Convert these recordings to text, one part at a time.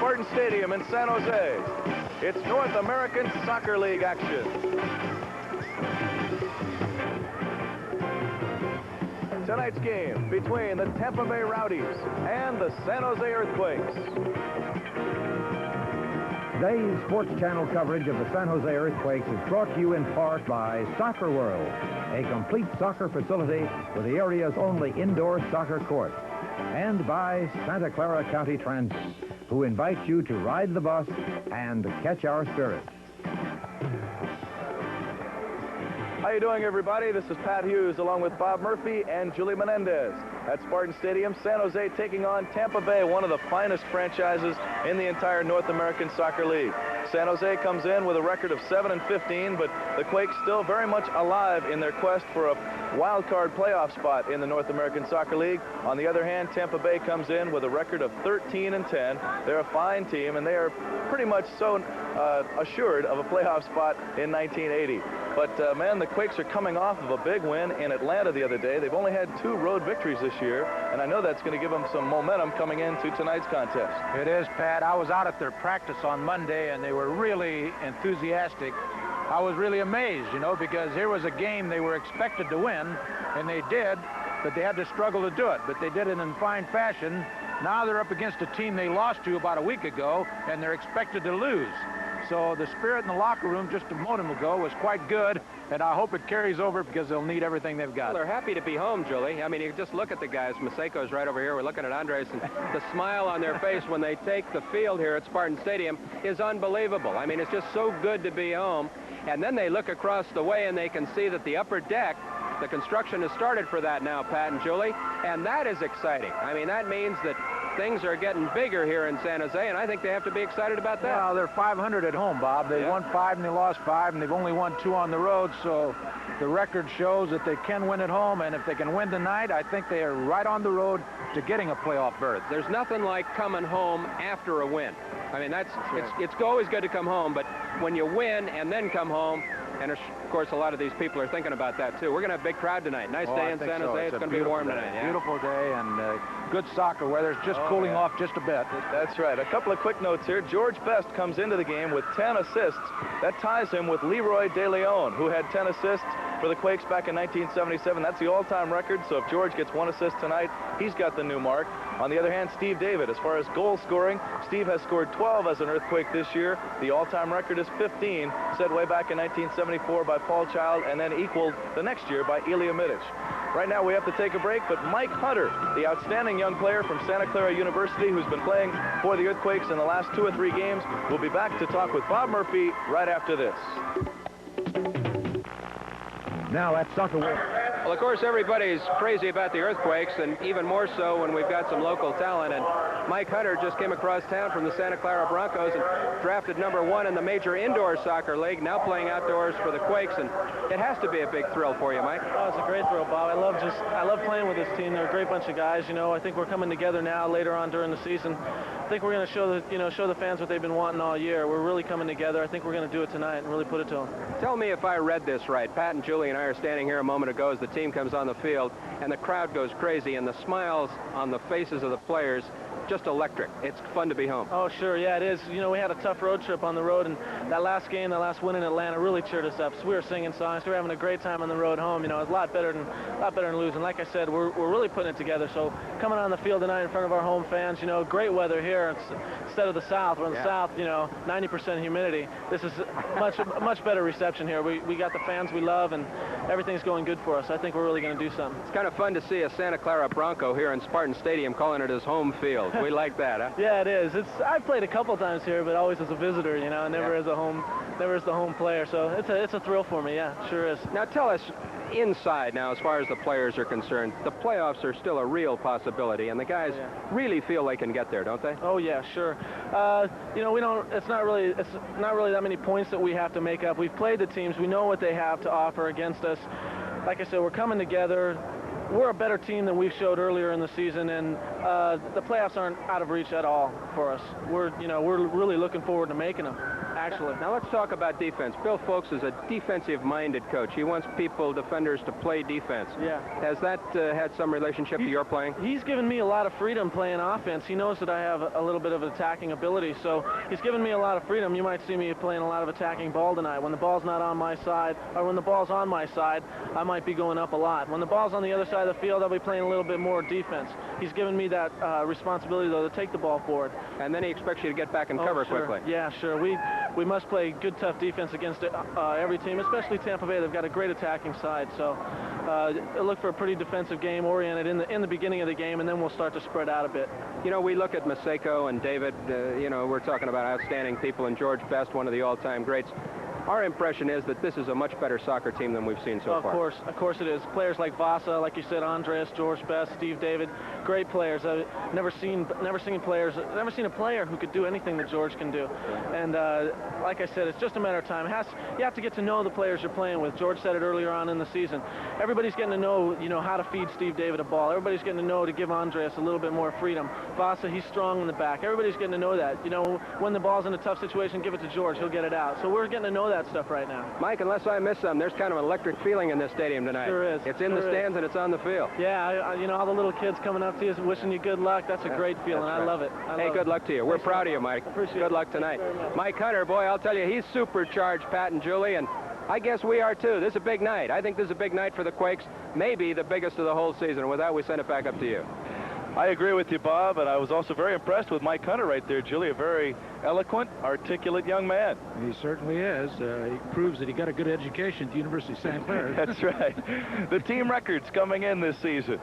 Spartan Stadium in San Jose. It's North American Soccer League action. Tonight's game between the Tampa Bay Rowdies and the San Jose Earthquakes. Today's Sports Channel coverage of the San Jose Earthquakes is brought to you in part by Soccer World, a complete soccer facility with the area's only indoor soccer court, and by Santa Clara County Transit, who invites you to ride the bus and catch our spirit. How you doing, everybody? This is Pat Hughes along with Bob Murphy and Julie Menendez at Spartan Stadium, San Jose, taking on Tampa Bay, one of the finest franchises in the entire North American Soccer League. San Jose comes in with a record of 7-15, but the Quakes still very much alive in their quest for a wild card playoff spot in the North American Soccer League. On the other hand, Tampa Bay comes in with a record of 13-10. They're a fine team, and they are pretty much so assured of a playoff spot in 1980. But, man, the Quakes are coming off of a big win in Atlanta the other day. They've only had 2 road victories this year, and I know that's going to give them some momentum coming into tonight's contest. It is, Pat. I was out at their practice on Monday, and they were really enthusiastic. I was really amazed, you know, because here was a game they were expected to win, and they did, but they had to struggle to do it. But they did it in fine fashion. Now they're up against a team they lost to about a week ago, and they're expected to lose. So the spirit in the locker room just a moment ago was quite good, and I hope it carries over because they'll need everything they've got. Well, they're happy to be home, Julie. I mean, you just look at the guys. Maseko's right over here. We're looking at Andres, and the smile on their face when they take the field here at Spartan Stadium is unbelievable. I mean, it's just so good to be home. And then they look across the way, and they can see that the upper deck, the construction has started for that now, Pat and Julie, and that is exciting. I mean, that means that things are getting bigger here in San Jose, and I think they have to be excited about that. Well, they're 500 at home, Bob. They won 5 and they lost 5, and they've only won 2 on the road, so the record shows that they can win at home, and if they can win tonight, I think they are right on the road to getting a playoff berth. There's nothing like coming home after a win. I mean, it's always good to come home, but when you win and then come home, and of course a lot of these people are thinking about that too. We're going to have a big crowd tonight. Nice day in San Jose. It's going to be warm tonight. Yeah. Beautiful day and good soccer weather. It's just cooling off just a bit. That's right. A couple of quick notes here. George Best comes into the game with 10 assists. That ties him with Leroy De Leon, who had 10 assists for the Quakes back in 1977. That's the all-time record, so if George gets 1 assist tonight, he's got the new mark. On the other hand, Steve David, as far as goal scoring, Steve has scored 12 as an Earthquake this year. The all-time record is 15, set way back in 1974 by Paul Child, and then equaled the next year by Ilya Mitic. Right now we have to take a break, but Mike Hunter, the outstanding young player from Santa Clara University who's been playing for the Earthquakes in the last 2 or 3 games, will be back to talk with Bob Murphy right after this. Now at Soccer World. Well, of course, everybody's crazy about the Earthquakes, and even more so when we've got some local talent. And Mike Hunter just came across town from the Santa Clara Broncos and drafted #1 in the Major Indoor Soccer League, now playing outdoors for the Quakes. And it has to be a big thrill for you, Mike. Oh, it's a great thrill, Bob. I love playing with this team. They're a great bunch of guys. You know, I think we're coming together now later on during the season. I think we're going to show the fans what they've been wanting all year. We're really coming together. I think we're going to do it tonight and really put it to them. Tell me if I read this right. Pat and Julie and I are standing here a moment ago as the team comes on the field, and the crowd goes crazy, and the smiles on the faces of the players, just electric. It's fun to be home. Oh, sure, yeah, it is. You know, we had a tough road trip on the road, and that last game, that last win in Atlanta really cheered us up. So we were singing songs. We were having a great time on the road home. You know, it was a lot better than losing. Like I said, we're really putting it together. So coming on the field tonight in front of our home fans, you know, great weather here. Instead of the South, we're in the South, you know, 90% humidity. This is much better reception here. We got the fans we love, and everything's going good for us. I think we're really going to do something. It's kind of fun to see a Santa Clara Bronco here in Spartan Stadium calling it his home field. We like that, huh? Yeah, it is. I've played a couple times here, but always as a visitor, you know, never as the home player. So it's a thrill for me. Yeah, sure is. Now tell us, inside now, as far as the players are concerned, the playoffs are still a real possibility, and the guys really feel they can get there, don't they? Oh yeah, sure. You know, it's not really that many points that we have to make up. We've played the teams. We know what they have to offer against us. Like I said, we're coming together. We're a better team than we showed earlier in the season, and the playoffs aren't out of reach at all for us. We're really looking forward to making them. actually. Now let's talk about defense. Bill Folks is a defensive-minded coach. He wants defenders to play defense. Yeah. Has that had some relationship to your playing? He's given me a lot of freedom playing offense. He knows that I have a little bit of attacking ability, so he's given me a lot of freedom. You might see me playing a lot of attacking ball tonight. When the ball's not on my side, or when the ball's on my side, I might be going up a lot. When the ball's on the other side of the field, I'll be playing a little bit more defense. He's given me that responsibility, though, to take the ball forward. And then he expects you to get back and cover quickly. Yeah, sure. We must play good, tough defense against every team, especially Tampa Bay. They've got a great attacking side, so look for a pretty defensive game oriented in the beginning of the game, and then we'll start to spread out a bit. You know, we look at Maseko and David. You know, we're talking about outstanding people, and George Best, one of the all-time greats. Our impression is that this is a much better soccer team than we've seen so far. Of course it is. Players like Vasa, like you said, Andres, George Best, Steve David, great players. I've never seen a player who could do anything that George can do. And like I said, it's just a matter of time. You have to get to know the players you're playing with. George said it earlier on in the season. Everybody's getting to know, how to feed Steve David a ball. Everybody's getting to know to give Andres a little bit more freedom. Vasa, he's strong in the back. Everybody's getting to know that. When the ball's in a tough situation, give it to George. He'll get it out. So we're getting to know that stuff right now. Mike, unless I miss some, there's kind of an electric feeling in this stadium tonight. There is. It's in the stands and it's on the field. Yeah, all the little kids coming up to you wishing you good luck. That's a great feeling. Right. I love it. Hey, good luck to you. We're proud of you, Mike. Appreciate it. Good luck tonight. Mike Hunter, boy, I'll tell you, he's supercharged, Pat and Julie, and I guess we are too. This is a big night. I think this is a big night for the Quakes, maybe the biggest of the whole season. With that, we send it back up to you. I agree with you, Bob, and I was also very impressed with Mike Hunter right there, Julie. A very eloquent, articulate young man. He certainly is. He proves that he got a good education at the University of St. Clair. That's right. The team records coming in this season.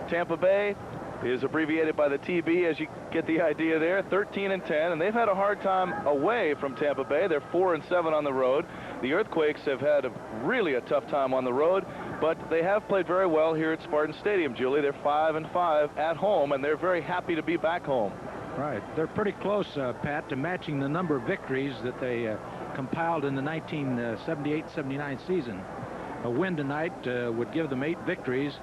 Tampa Bay is abbreviated by the TB, as you get the idea there, 13-10, and they've had a hard time away from Tampa Bay. They're 4-7 on the road. The Earthquakes have had really a tough time on the road, but they have played very well here at Spartan Stadium, Julie. They're 5-5 at home, and they're very happy to be back home. Right. They're pretty close, Pat, to matching the number of victories that they compiled in the 1978-79 season. A win tonight would give them 8 victories,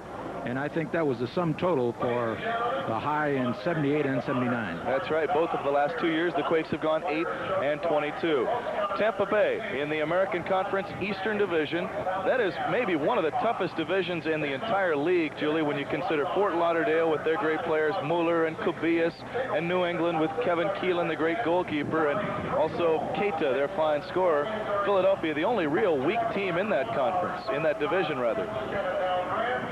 and I think that was the sum total for the high in 78 and 79. That's right. Both of the last 2 years, the Quakes have gone 8-22. Tampa Bay in the American Conference Eastern Division. That is maybe one of the toughest divisions in the entire league, Julie, when you consider Fort Lauderdale with their great players, Mueller and Kubias, and New England with Kevin Keelan, the great goalkeeper, and also Keita, their fine scorer. Philadelphia, the only real weak team in that conference, in that division, rather.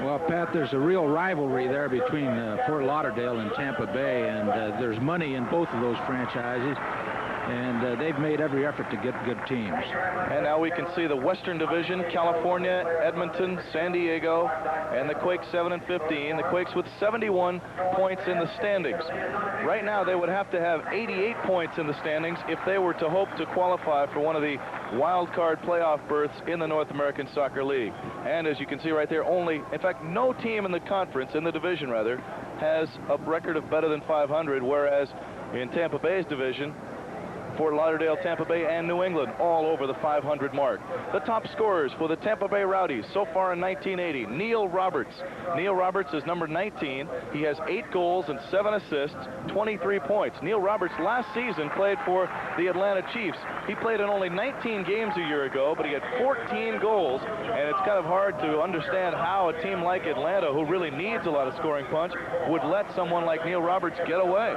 Well, Pat, there's a real rivalry there between Fort Lauderdale and Tampa Bay, and there's money in both of those franchises, and they've made every effort to get good teams. And now we can see the Western Division, California, Edmonton, San Diego, and the Quakes 7-15. The Quakes with 71 points in the standings. Right now, they would have to have 88 points in the standings if they were to hope to qualify for one of the wild card playoff berths in the North American Soccer League. And as you can see right there, in fact, no team in the conference, in the division rather, has a record of better than 500, whereas in Tampa Bay's division, Fort Lauderdale, Tampa Bay, and New England all over the 500 mark. The top scorers for the Tampa Bay Rowdies so far in 1980, Neil Roberts. Neil Roberts is number 19. He has 8 goals and 7 assists, 23 points. Neil Roberts last season played for the Atlanta Chiefs. He played in only 19 games a year ago, but he had 14 goals, and it's kind of hard to understand how a team like Atlanta, who really needs a lot of scoring punch, would let someone like Neil Roberts get away.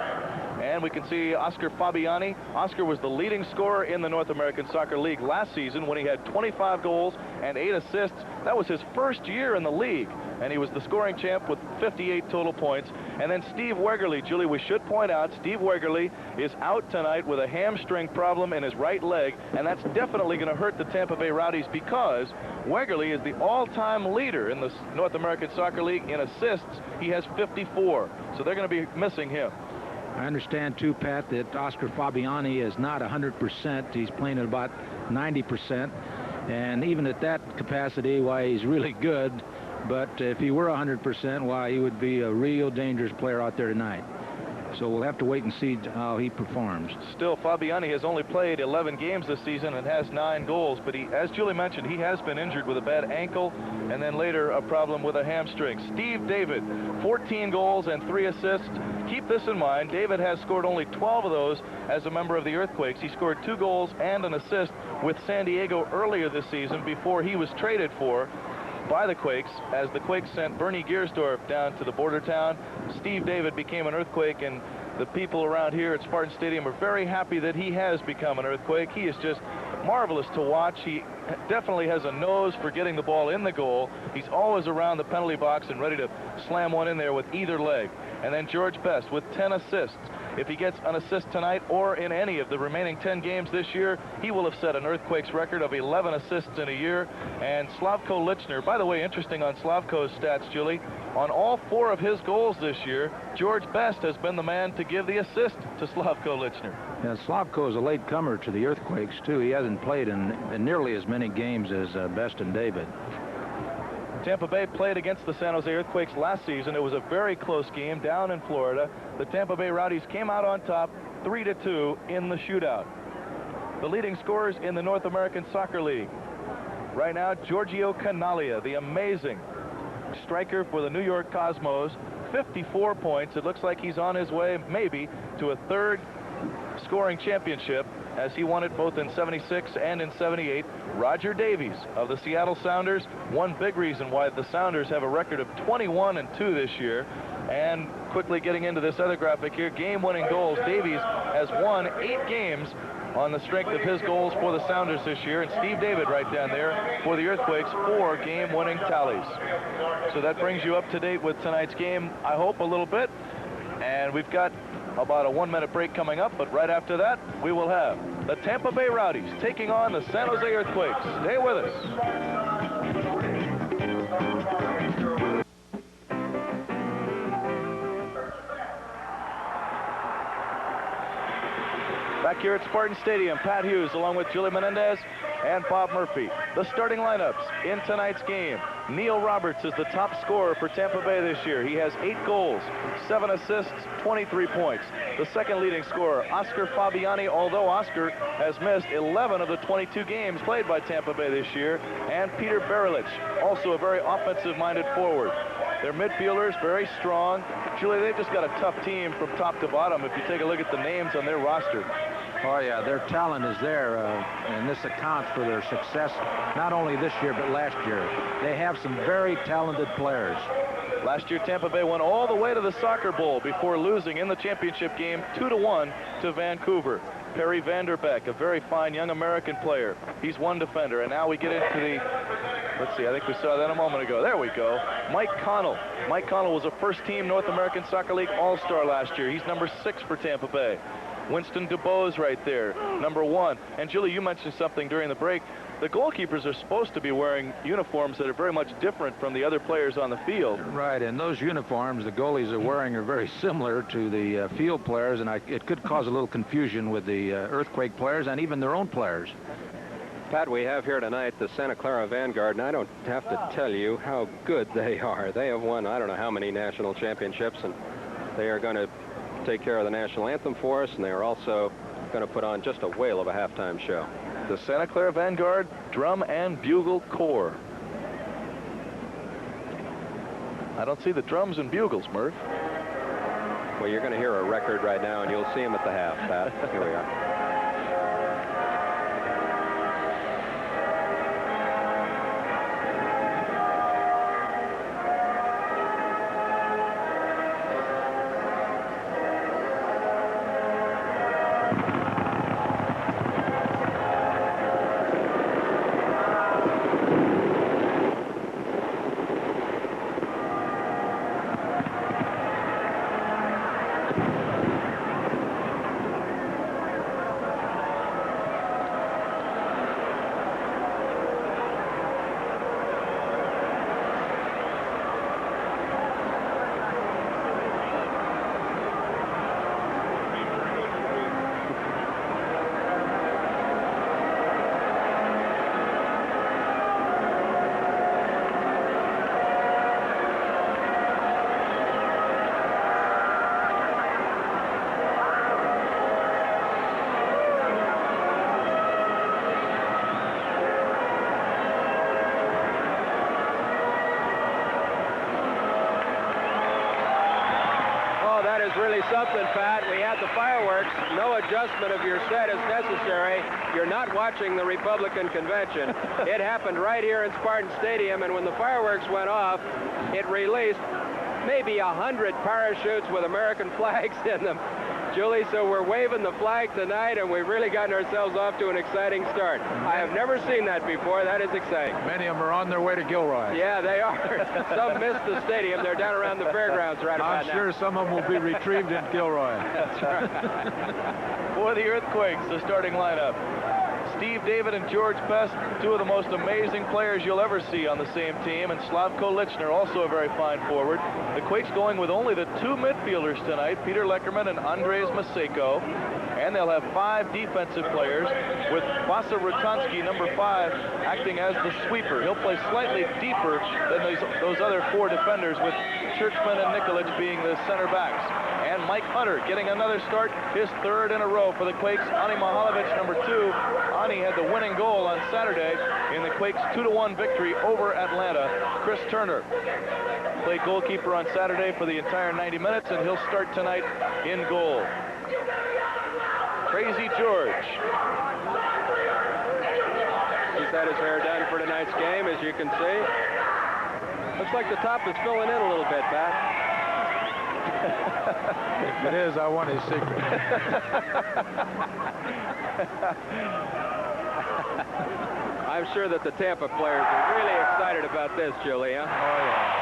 And we can see Oscar Fabiani. Oscar was the leading scorer in the North American Soccer League last season when he had 25 goals and 8 assists. That was his first year in the league, and he was the scoring champ with 58 total points. And then Steve Wegerle, Julie, we should point out, Steve Wegerle is out tonight with a hamstring problem in his right leg, and that's definitely going to hurt the Tampa Bay Rowdies because Wegerle is the all-time leader in the North American Soccer League in assists. He has 54, so they're going to be missing him. I understand, too, Pat, that Oscar Fabiani is not 100%. He's playing at about 90%. And even at that capacity, why, he's really good. But if he were 100%, why, he would be a real dangerous player out there tonight. So we'll have to wait and see how he performs. Still, Fabiani has only played 11 games this season and has 9 goals, but he, as Julie mentioned, he has been injured with a bad ankle and then later a problem with a hamstring. Steve David, 14 goals and 3 assists. Keep this in mind, David has scored only 12 of those as a member of the Earthquakes. He scored 2 goals and an assist with San Diego earlier this season before he was traded for by the Quakes. As the Quakes sent Bernie Giersdorf down to the border town, Steve David became an Earthquake, and the people around here at Spartan Stadium are very happy that he has become an Earthquake. He is just marvelous to watch. He definitely has a nose for getting the ball in the goal. He's always around the penalty box and ready to slam one in there with either leg. And then George Best with 10 assists. If he gets an assist tonight or in any of the remaining 10 games this year, he will have set an Earthquakes record of 11 assists in a year. And Slavko Lichner, by the way, interesting on Slavko's stats, Julie, on all 4 of his goals this year, George Best has been the man to give the assist to Slavko Lichner. Yeah, Slavko is a late comer to the Earthquakes, too. He hasn't played in nearly as many games as Best and David. Tampa Bay played against the San Jose Earthquakes last season. It was a very close game down in Florida. The Tampa Bay Rowdies came out on top 3-2 in the shootout. The leading scorers in the North American Soccer League. Right now, Giorgio Canalia, the amazing striker for the New York Cosmos, 54 points. It looks like he's on his way maybe to a 3rd scoring championship, as he won it both in '76 and in '78. Roger Davies of the Seattle Sounders, one big reason why the Sounders have a record of 21-2 this year. And quickly getting into this other graphic here, game-winning goals. Davies has won 8 games on the strength of his goals for the Sounders this year, and Steve David right down there for the Earthquakes, 4 game-winning tallies. So that brings you up to date with tonight's game, I hope, a little bit. And we've got about a 1-minute break coming up, but right after that, we will have the Tampa Bay Rowdies taking on the San Jose Earthquakes. Stay with us. Back here at Spartan Stadium, Pat Hughes along with Julie Menendez and Bob Murphy. The starting lineups in tonight's game. Neil Roberts is the top scorer for Tampa Bay this year. He has 8 goals, 7 assists, 23 points. The second leading scorer, Oscar Fabiani, although Oscar has missed 11 of the 22 games played by Tampa Bay this year. And Peter Berilich, also a very offensive-minded forward. Their midfielders, very strong. Julie, they've just got a tough team from top to bottom if you take a look at the names on their roster. Oh, yeah, their talent is there, and this accounts for their success, not only this year, but last year. They have some very talented players. Last year, Tampa Bay went all the way to the Soccer Bowl before losing in the championship game 2-1 to Vancouver. Perry Vanderbeek, a very fine young American player. He's one defender, and now we get into the, let's see, I think we saw that a moment ago. There we go. Mike Connell. Mike Connell was a first-team North American Soccer League All-Star last year. He's number 6 for Tampa Bay. Winston DuBose right there, number 1. And Julie, you mentioned something during the break. The goalkeepers are supposed to be wearing uniforms that are very much different from the other players on the field. Right, and those uniforms the goalies are wearing are very similar to the field players, and it could cause a little confusion with the Earthquake players and even their own players. Pat, we have here tonight the Santa Clara Vanguard, and I don't have to tell you how good they are. They have won I don't know how many national championships, and they are going to take care of the national anthem for us, and they are also going to put on just a whale of a halftime show. The Santa Clara Vanguard Drum and Bugle Corps. I don't see the drums and bugles, Murph. Well, you're going to hear a record right now, and you'll see them at the half, Pat. Here we are. something, Pat. We had the fireworks. No adjustment of your set is necessary. You're not watching the Republican convention. It happened right here in Spartan Stadium, and when the fireworks went off, it released maybe 100 parachutes with American flags in them. Julie, so we're waving the flag tonight, and we've really gotten ourselves off to an exciting start. I have never seen that before. That is exciting. Many of them are on their way to Gilroy. Yeah, they are. Some missed the stadium. They're down around the fairgrounds right about now. I'm sure some of them will be retrieved in Gilroy. That's right. For the Earthquakes, the starting lineup. Steve David and George Best, two of the most amazing players you'll ever see on the same team, and Slavko Lichner, also a very fine forward. The Quakes going with only the two midfielders tonight, Peter Leckerman and Andres Maseko, and they'll have 5 defensive players, with Vasa Rutansky, number 5, acting as the sweeper. He'll play slightly deeper than those other 4 defenders, with Churchman and Nikolic being the center backs. And Mike Hunter getting another start, his 3rd in a row for the Quakes. Ani Mihalovic, number 2. Ani had the winning goal on Saturday in the Quakes' 2-1 victory over Atlanta. Chris Turner played goalkeeper on Saturday for the entire 90 minutes, and he'll start tonight in goal. Crazy George. He's had his hair done for tonight's game, as you can see. Looks like the top is filling in a little bit, Pat. If it is, I want his secret. I'm sure that the Tampa players are really excited about this, Julie, huh? Oh, yeah.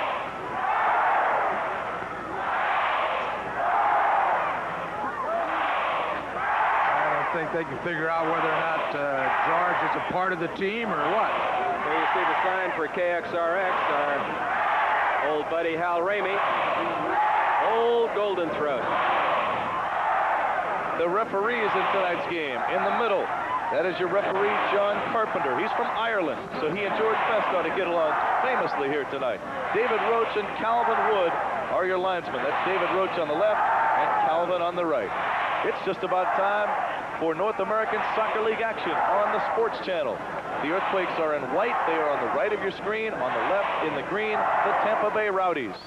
I think they can figure out whether or not George is a part of the team or what. There you see the sign for KXRX, our old buddy Hal Ramey. Old Golden Throat. The referees in tonight's game, in the middle, that is your referee, John Carpenter. He's from Ireland, so he and George Best ought to get along famously here tonight. David Roach and Calvin Wood are your linesmen. That's David Roach on the left and Calvin on the right. It's just about time for North American Soccer League action on the Sports Channel. The Earthquakes are in white. They are on the right of your screen. On the left, in the green, the Tampa Bay Rowdies.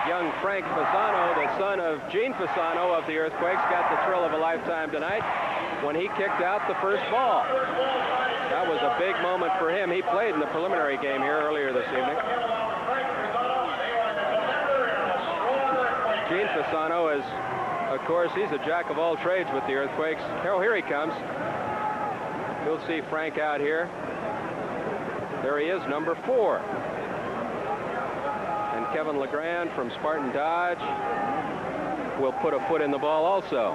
Young Frank Fasano, the son of Gene Fasano of the Earthquakes, got the thrill of a lifetime tonight when he kicked out the first ball. That was a big moment for him. He played in the preliminary game here earlier this evening. Gene Fasano is, of course, he's a jack of all trades with the Earthquakes. Oh, here he comes. You'll see Frank out here. There he is, number 4. And Kevin LeGrand from Spartan Dodge will put a foot in the ball also.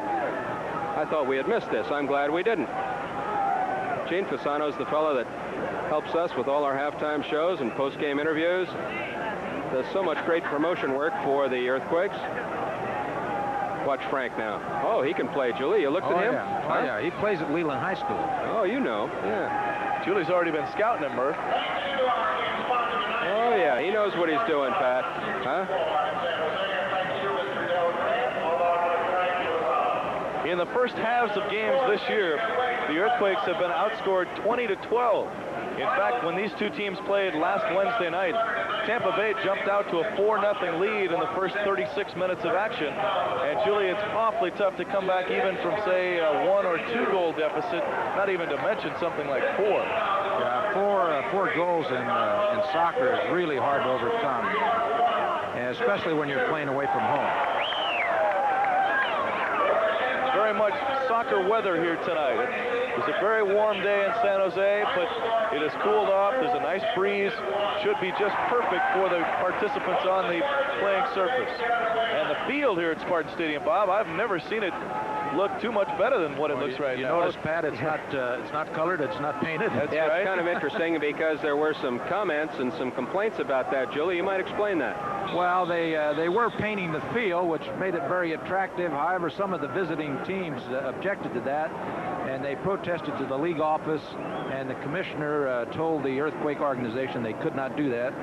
I thought we had missed this. I'm glad we didn't. Gene Fasano is the fellow that helps us with all our halftime shows and post-game interviews. Does so much great promotion work for the Earthquakes. Watch Frank now. Oh, he can play, Julie. You looked at him? Yeah. Huh? Oh, yeah. He plays at Leland High School. Oh, you know. Yeah. Julie's already been scouting him, Murph. Oh, yeah. He knows what he's doing, Pat. Huh? In the first halves of games this year, the Earthquakes have been outscored 20-12. In fact, when these two teams played last Wednesday night, Tampa Bay jumped out to a 4-0 lead in the first 36 minutes of action. And Julie, it's awfully tough to come back even from, say, a 1 or 2 goal deficit, not even to mention something like 4. Yeah, four goals in soccer is really hard to overcome, and especially when you're playing away from home. Very much soccer weather here tonight. It's a very warm day in San Jose, but it has cooled off. There's a nice breeze. Should be just perfect for the participants on the playing surface. And the field here at Spartan Stadium, Bob, I've never seen it look too much better than what it looks right now. You notice, Pat, it's not colored, it's not painted. That's Yeah, right. it's kind of interesting because there were some comments and some complaints about that. Julie, you might explain that. Well, they were painting the field, which made it very attractive. However, some of the visiting teams objected to that, and they protested to the league office, and the commissioner told the Earthquake organization they could not do that.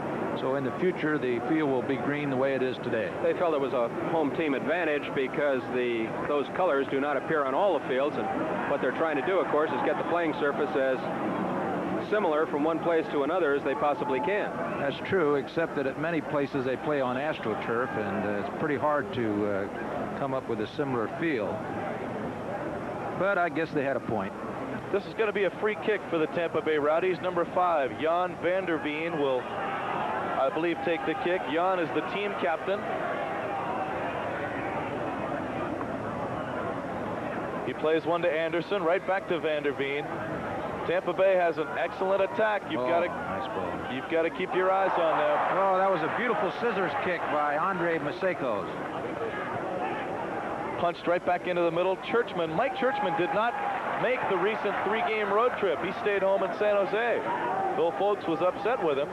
So in the future, the field will be green the way it is today. They felt it was a home team advantage because those colors do not appear on all the fields, and what they're trying to do, of course, is get the playing surface as similar from one place to another as they possibly can. That's true, except that at many places they play on AstroTurf, and it's pretty hard to come up with a similar feel. But I guess they had a point. This is going to be a free kick for the Tampa Bay Rowdies. Number 5, Jan van der Veen, will, I believe, take the kick. Jan is the team captain. He plays one to Anderson, right back to van der Veen. Tampa Bay has an excellent attack. You've got to keep your eyes on them. Oh, that was a beautiful scissors kick by Andre Masakos. Punched right back into the middle. Churchman, Mike Churchman, did not make the recent 3-game road trip. He stayed home in San Jose. Bill Folks was upset with him.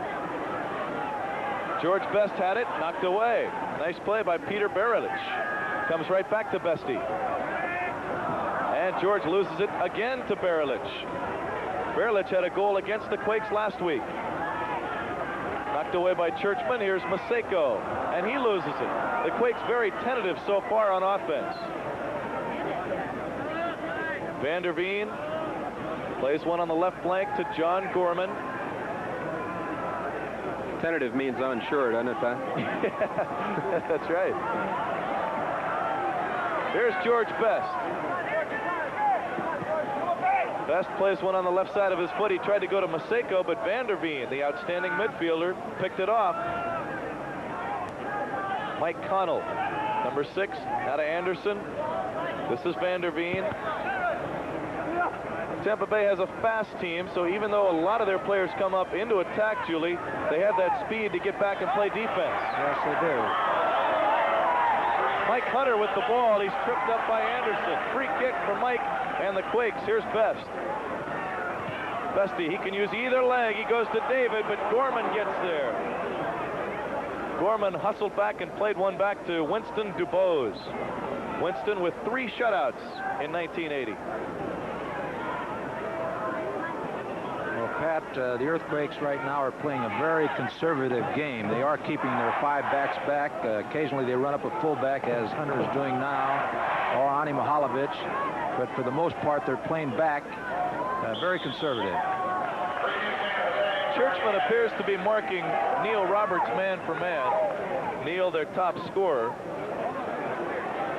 George Best had it, knocked away. Nice play by Peter Barilich. Comes right back to Bestie. And George loses it again to Barilich. Barilich had a goal against the Quakes last week. Knocked away by Churchman. Here's Maseko, and he loses it. The Quakes very tentative so far on offense. Van der Veen plays one on the left flank to John Gorman. Tentative means unsure, doesn't it, Pat? That's right. Here's George Best. Best plays one on the left side of his foot. He tried to go to Maseko, but Van der Veen, the outstanding midfielder, picked it off. Mike Connell, number 6, out of Anderson. This is Van der Veen. Tampa Bay has a fast team, so even though a lot of their players come up into attack, Julie, they have that speed to get back and play defense. Yes, they do. Mike Hunter with the ball. He's tripped up by Anderson. Free kick for Mike and the Quakes. Here's Best. Bestie, he can use either leg. He goes to David, but Gorman gets there. Gorman hustled back and played one back to Winston Dubose. Winston with 3 shutouts in 1980. Well, Pat, the Earthquakes right now are playing a very conservative game. They are keeping their 5 backs back. Occasionally they run up a fullback, as Hunter is doing now, or Ani Mihalovic. But for the most part, they're playing back very conservative. Churchman appears to be marking Neil Roberts man for man. Neil, their top scorer.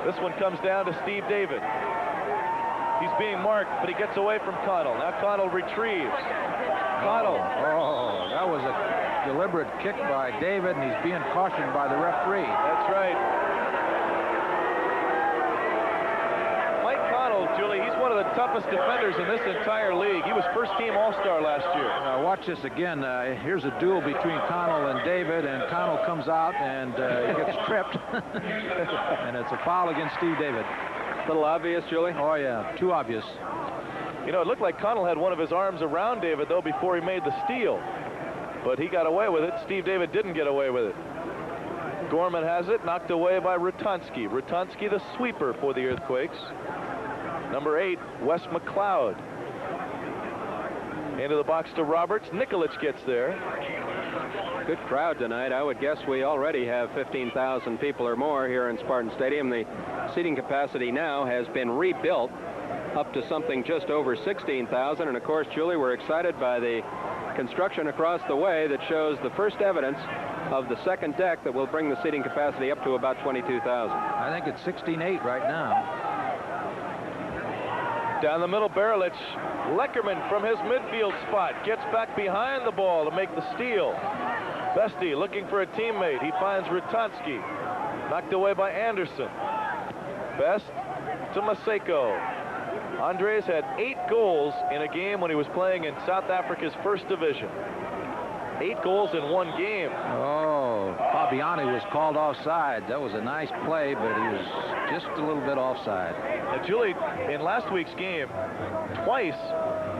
This one comes down to Steve David. He's being marked, but he gets away from Connell. Now Connell retrieves. Connell. Oh, that was a deliberate kick by David, and he's being cautioned by the referee. That's right. Mike Connell, Julie, he's one of the toughest defenders in this entire league. He was first-team All-Star last year. Watch this again. Here's a duel between Connell and David, and Connell comes out and he gets tripped. And it's a foul against Steve David. A little obvious, Julie? Oh, yeah, too obvious. You know, it looked like Connell had one of his arms around David, though, before he made the steal. But he got away with it. Steve David didn't get away with it. Gorman has it, knocked away by Rutonsky. Rutonsky, the sweeper for the Earthquakes. Number 8, Wes McLeod. Into the box to Roberts. Nikolic gets there. Good crowd tonight. I would guess we already have 15,000 people or more here in Spartan Stadium. The seating capacity now has been rebuilt up to something just over 16,000. And of course, Julie, we're excited by the construction across the way that shows the first evidence of the second deck that will bring the seating capacity up to about 22,000. I think it's 16.8 right now. Down the middle, Barilich. Leckerman from his midfield spot gets back behind the ball to make the steal. Bestie looking for a teammate. He finds Rutonsky. Knocked away by Anderson. Best to Maseko. Andres had 8 goals in a game when he was playing in South Africa's first division. 8 goals in 1 game. Oh, Fabiani was called offside. That was a nice play, but he was just a little bit offside. Now, Julie, in last week's game, twice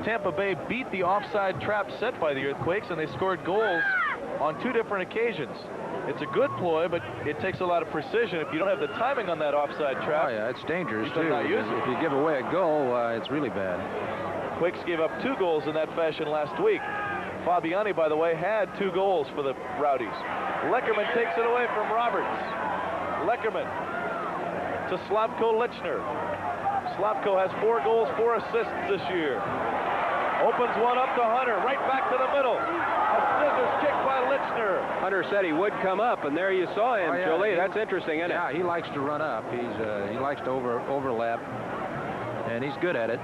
Tampa Bay beat the offside trap set by the Earthquakes, and they scored goals on 2 different occasions. It's a good ploy, but it takes a lot of precision. If you don't have the timing on that offside trap, Oh, yeah, it's dangerous, you too. better not use it. If you give away a goal, it's really bad. Quakes gave up 2 goals in that fashion last week. Fabiani, by the way, had 2 goals for the Rowdies. Leckerman takes it away from Roberts. Leckerman to Slavko Lichner. Slavko has 4 goals, 4 assists this year. Opens one up to Hunter, right back to the middle. A scissors kick by Lichner. Hunter said he would come up, and there you saw him, Julie. That's interesting, isn't it? Yeah, he likes to run up. He likes to overlap, and he's good at it.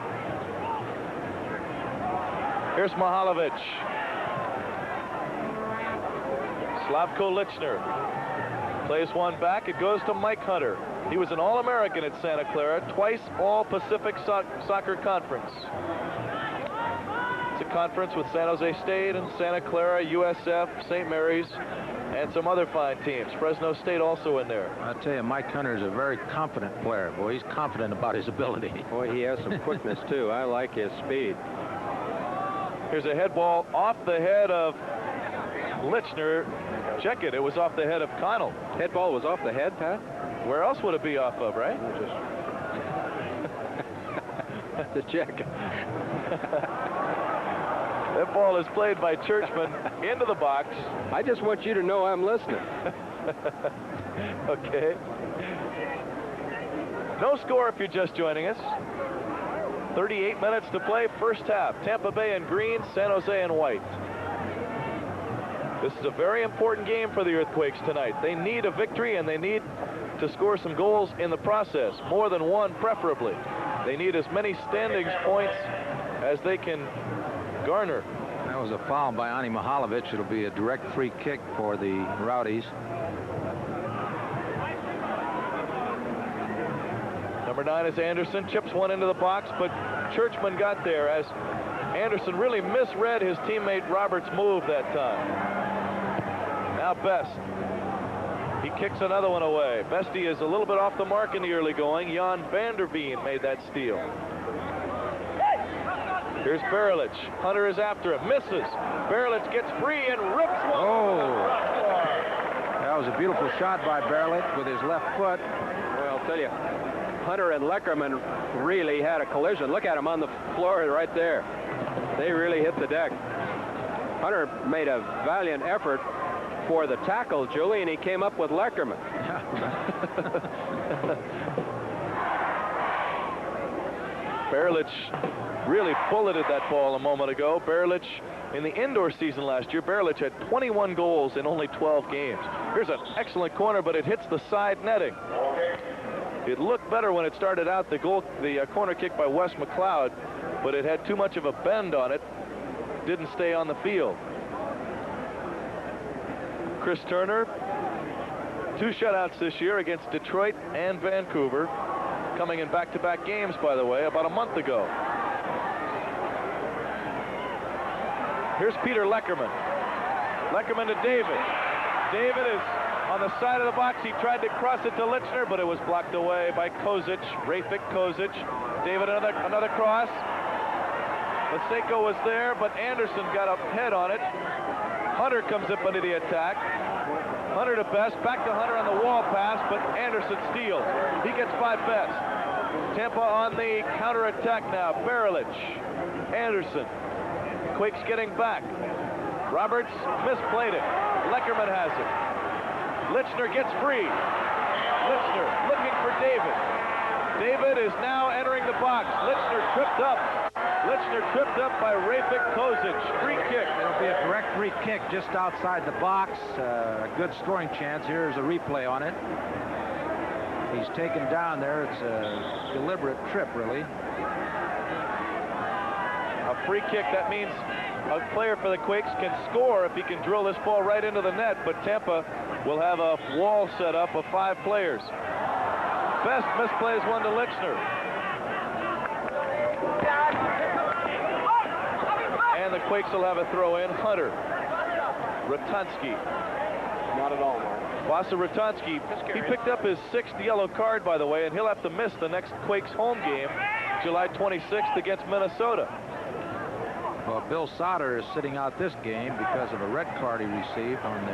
Here's Mihalovic. Slavko Lichner plays one back. It goes to Mike Hunter. He was an All-American at Santa Clara, twice All-Pacific Soccer Conference. It's a conference with San Jose State and Santa Clara, USF, St. Mary's, and some other fine teams. Fresno State also in there. I'll tell you, Mike Hunter is a very confident player. Boy, he's confident about his ability. Boy, he has some quickness, too. I like his speed. Here's a head ball off the head of Lichner. Check it. It was off the head of Connell. Head ball was off the head, Pat? Where else would it be off of, right? To check. That ball is played by Churchman into the box. I just want you to know I'm listening. Okay. No score if you're just joining us. 38 minutes to play, first half. Tampa Bay in green, San Jose in white. This is a very important game for the Earthquakes tonight. They need a victory, and they need to score some goals in the process, more than one preferably. They need as many standings points as they can garner. That was a foul by Ani Mihalovic. It'll be a direct free kick for the Rowdies. Number 9 is Anderson, chips one into the box, but Churchman got there as Anderson really misread his teammate Roberts' move that time. Now Best. He kicks another one away. Bestie is a little bit off the mark in the early going. Jan Vanderveen made that steal. Here's Barilich. Hunter is after him. Misses. Barilich gets free and rips one. Oh! That was a beautiful shot by Barilich with his left foot. Well, I'll tell you, Hunter and Leckerman really had a collision. Look at him on the floor right there. They really hit the deck. Hunter made a valiant effort for the tackle, Julie, and he came up with Leckerman. Barilich really bulleted that ball a moment ago. Barilich, in the indoor season last year, Barilich had 21 goals in only 12 games. Here's an excellent corner, but it hits the side netting. It looked better when it started out, the corner kick by Wes McLeod, but it had too much of a bend on it. Didn't stay on the field. Chris Turner, 2 shutouts this year against Detroit and Vancouver, coming in back-to-back games, by the way, about a month ago. Here's Peter Leckerman. Leckerman to David. David is on the side of the box. He tried to cross it to Lichner, but it was blocked away by Kozic, Rafik Kozic. David, another cross. Maseko was there, but Anderson got a head on it. Hunter comes up into the attack. Hunter to Best, back to Hunter on the wall pass, but Anderson steals. He gets by Best. Tampa on the counter-attack now. Barilich, Anderson. Quakes getting back. Roberts misplayed it. Leckerman has it. Lichner gets free. Lichner looking for David. David is now entering the box. Lichner tripped up. Lichner tripped up by Rafik Kozic. Free kick. It'll be a direct free kick just outside the box. A good scoring chance. Here's a replay on it. He's taken down there. It's a deliberate trip, really. A free kick, that means a player for the Quakes can score if he can drill this ball right into the net, but Tampa will have a wall set up of 5 players. Best misplays one to Lichner. And the Quakes will have a throw in. Hunter. Ratonski. Not at all, Mark. Vasa Ratonski, he picked up his 6th yellow card, by the way, and he'll have to miss the next Quakes home game, July 26th against Minnesota. Well, Bill Sauter is sitting out this game because of a red card he received on the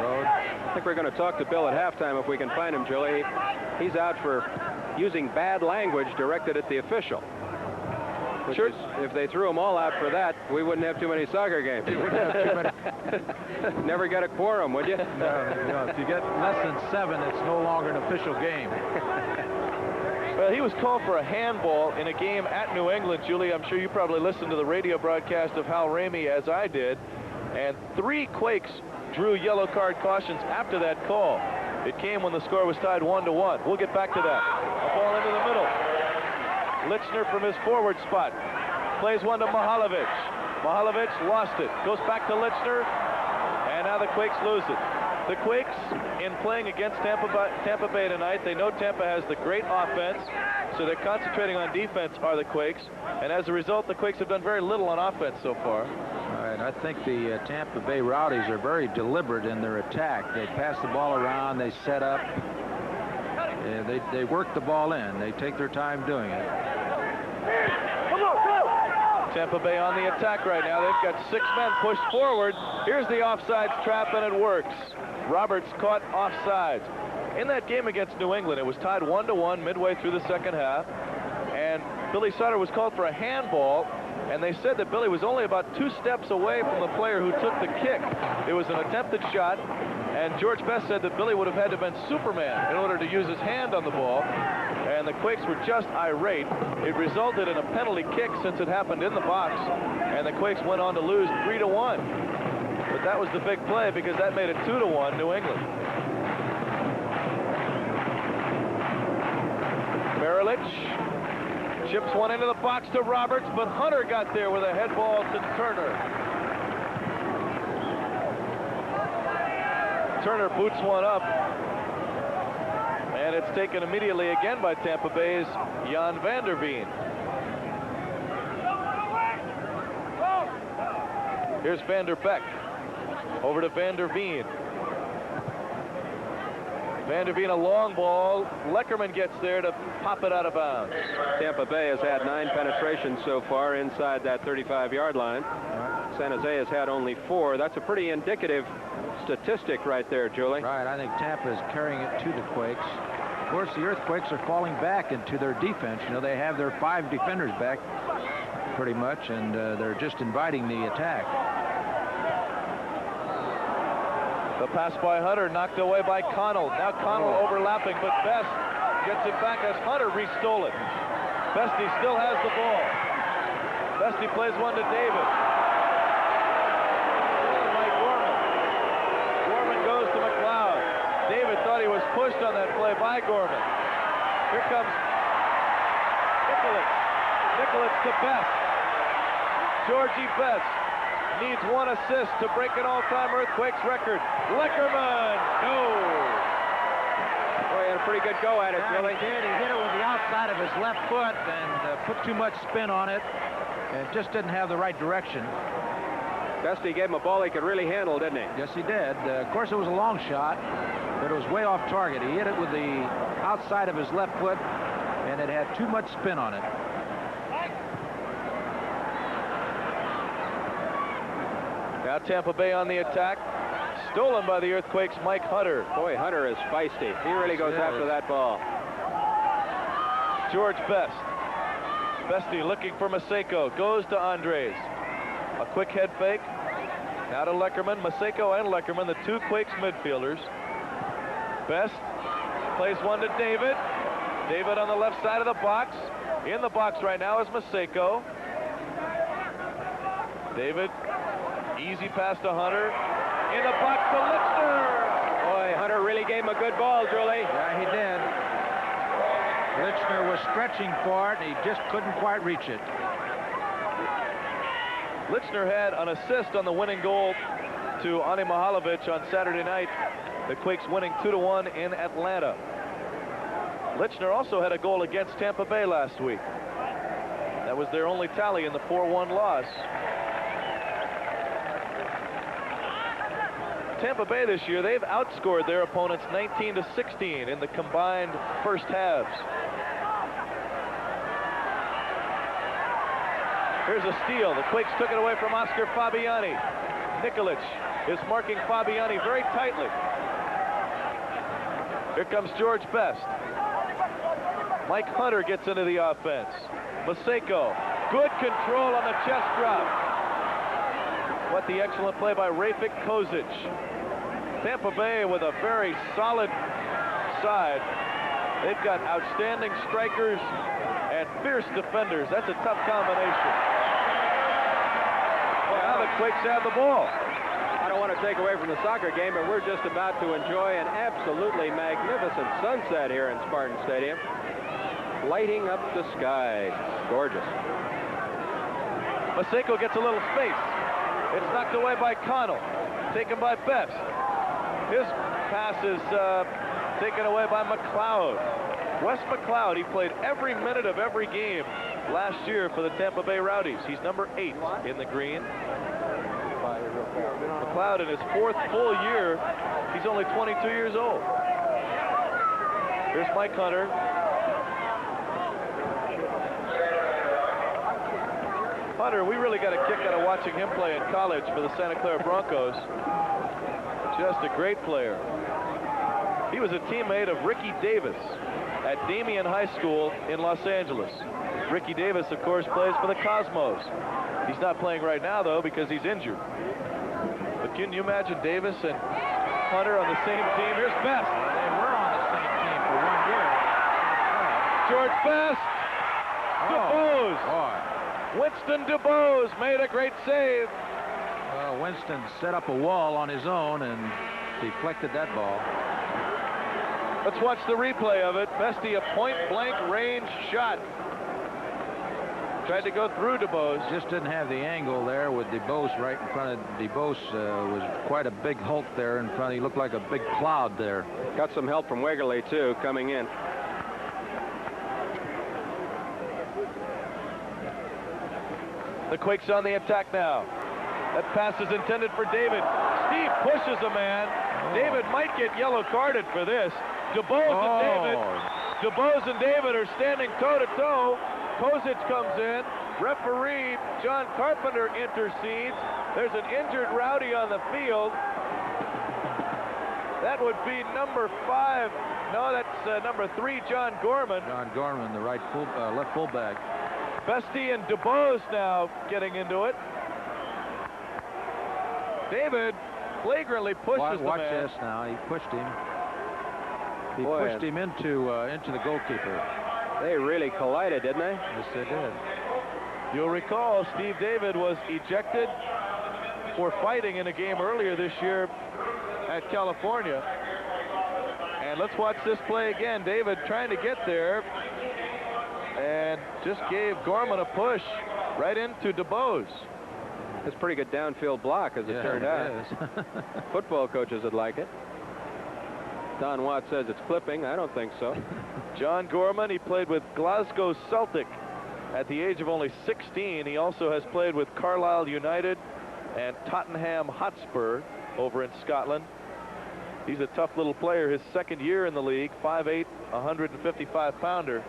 road. I think we're going to talk to Bill at halftime if we can find him, Julie. He's out for using bad language directed at the official. Sure. If they threw them all out for that, we wouldn't have too many soccer games. We wouldn't have too many. Never get a quorum, would you? No, if you get less than 7, it's no longer an official game. Well, he was called for a handball in a game at New England, Julie. I'm sure you probably listened to the radio broadcast of Hal Ramey, as I did. And 3 Quakes drew yellow card cautions after that call. It came when the score was tied 1-1. We'll get back to that. A ball into the middle. Lichner from his forward spot. Plays one to Mihalovic. Mihalovic lost it. Goes back to Lichner. And now the Quakes lose it. The Quakes, in playing against Tampa Bay tonight, they know Tampa has the great offense, so they're concentrating on defense, are the Quakes. And as a result, the Quakes have done very little on offense so far. All right, I think the Tampa Bay Rowdies are very deliberate in their attack. They pass the ball around, they set up, they work the ball in. They take their time doing it. Tampa Bay on the attack right now. They've got 6 men pushed forward. Here's the offsides trap, and it works. Roberts caught offsides. In that game against New England, it was tied 1-1 midway through the second half, and Billy Sutter was called for a handball, and they said that Billy was only about 2 steps away from the player who took the kick. It was an attempted shot, and George Best said that Billy would have had to have been Superman in order to use his hand on the ball, and the Quakes were just irate. It resulted in a penalty kick since it happened in the box, and the Quakes went on to lose 3-1. But that was the big play because that made it 2-1 New England. Marilich chips one into the box to Roberts, but Hunter got there with a head ball to Turner. Turner boots one up, and it's taken immediately again by Tampa Bay's Jan van der Veen. Here's Van der Beek. Over to Van der Veen. Van der Veen, a long ball. Leckerman gets there to pop it out of bounds. Tampa Bay has had 9 penetrations so far inside that 35-yard line. San Jose has had only 4. That's a pretty indicative statistic right there, Julie. Right, I think Tampa is carrying it to the Quakes. Of course, the Earthquakes are falling back into their defense. You know, they have their 5 defenders back pretty much, and they're just inviting the attack. The pass by Hunter knocked away by Connell. Now Connell overlapping, but Best gets it back as Hunter restole it. Bestie still has the ball. Bestie plays one to David. By Gorman. Gorman goes to McLeod. David thought he was pushed on that play by Gorman. Here comes Nicholas. Nicholas to Best. Georgie Best needs 1 assist to break an all-time Earthquakes record. Leckerman, no! Boy, he had a pretty good go at it, Billy. He did. He hit it with the outside of his left foot and put too much spin on it and just didn't have the right direction. Bestie gave him a ball he could really handle, didn't he? Yes, he did. Of course, it was a long shot, but it was way off target. He hit it with the outside of his left foot, and it had too much spin on it. Now Tampa Bay on the attack. Stolen by the Earthquakes, Mike Hunter. Boy, Hunter is feisty. He really goes after that ball. George Best. Bestie looking for Maseko. Goes to Andres. A quick head fake. Now to Leckerman. Maseko and Leckerman, the 2 Quakes midfielders. Best plays one to David. David on the left side of the box. In the box right now is Maseko. David. Easy pass to Hunter. In the box to Lichner. Boy, Hunter really gave him a good ball, Julie. Yeah, he did. Lichner was stretching for it, and he just couldn't quite reach it. Lichner had an assist on the winning goal to Ane Mihalovic on Saturday night. The Quakes winning 2-1 in Atlanta. Lichner also had a goal against Tampa Bay last week. That was their only tally in the 4-1 loss. Tampa Bay this year, they've outscored their opponents 19-16 in the combined first halves. Here's a steal. The Quakes took it away from Oscar Fabiani. Nikolic is marking Fabiani very tightly. Here comes George Best. Mike Hunter gets into the offense. Maseko, good control on the chest drop. What the excellent play by Rafik Kozic. Tampa Bay with a very solid side. They've got outstanding strikers and fierce defenders. That's a tough combination. Well, now the Quakes have the ball. I don't want to take away from the soccer game, but we're just about to enjoy an absolutely magnificent sunset here in Spartan Stadium. Lighting up the sky. Gorgeous. Maseko gets a little space. It's knocked away by Connell. Taken by Best. His pass is taken away by McLeod. Wes McLeod, he played every minute of every game last year for the Tampa Bay Rowdies. He's number 8 in the green. McLeod, in his 4th full year, he's only 22 years old. Here's Mike Hunter. Hunter, we really got a kick out of watching him play in college for the Santa Clara Broncos. Just a great player. He was a teammate of Ricky Davis at Damien High School in Los Angeles. Ricky Davis, of course, plays for the Cosmos. He's not playing right now, though, because he's injured. But can you imagine Davis and Hunter on the same team? Here's Best. They were on the same team for 1 year. George Best. DuBose. Boy. Winston DuBose made a great save. Well, Winston set up a wall on his own and deflected that ball. Let's watch the replay of it. Bestie, a point-blank range shot. Tried to go through DuBose. Just didn't have the angle there with DuBose right in front of DuBose. Was quite a big hulk there in front. He looked like a big cloud there. Got some help from Wegerle, too, coming in. The Quakes on the attack now. That pass is intended for David. Steve pushes a man. David might get yellow carded for this. DuBose and David are standing toe-to-toe. Kozic comes in. Referee John Carpenter intercedes. There's an injured Rowdy on the field. That would be number 5. No, that's number 3, John Gorman. John Gorman, the left fullback. Bestie and DuBose now getting into it. David flagrantly pushes the man. Watch this now. He pushed him. He pushed him into the goalkeeper. They really collided, didn't they? Yes, they did. You'll recall Steve David was ejected for fighting in a game earlier this year at California. And let's watch this play again. David trying to get there and just gave Gorman a push right into DuBose. It's a pretty good downfield block, as it turned out. Football coaches would like it. Don Watt says it's clipping. I don't think so. John Gorman, he played with Glasgow Celtic at the age of only 16. He also has played with Carlisle United and Tottenham Hotspur over in Scotland. He's a tough little player. His 2nd year in the league, 5'8", 155-pounder.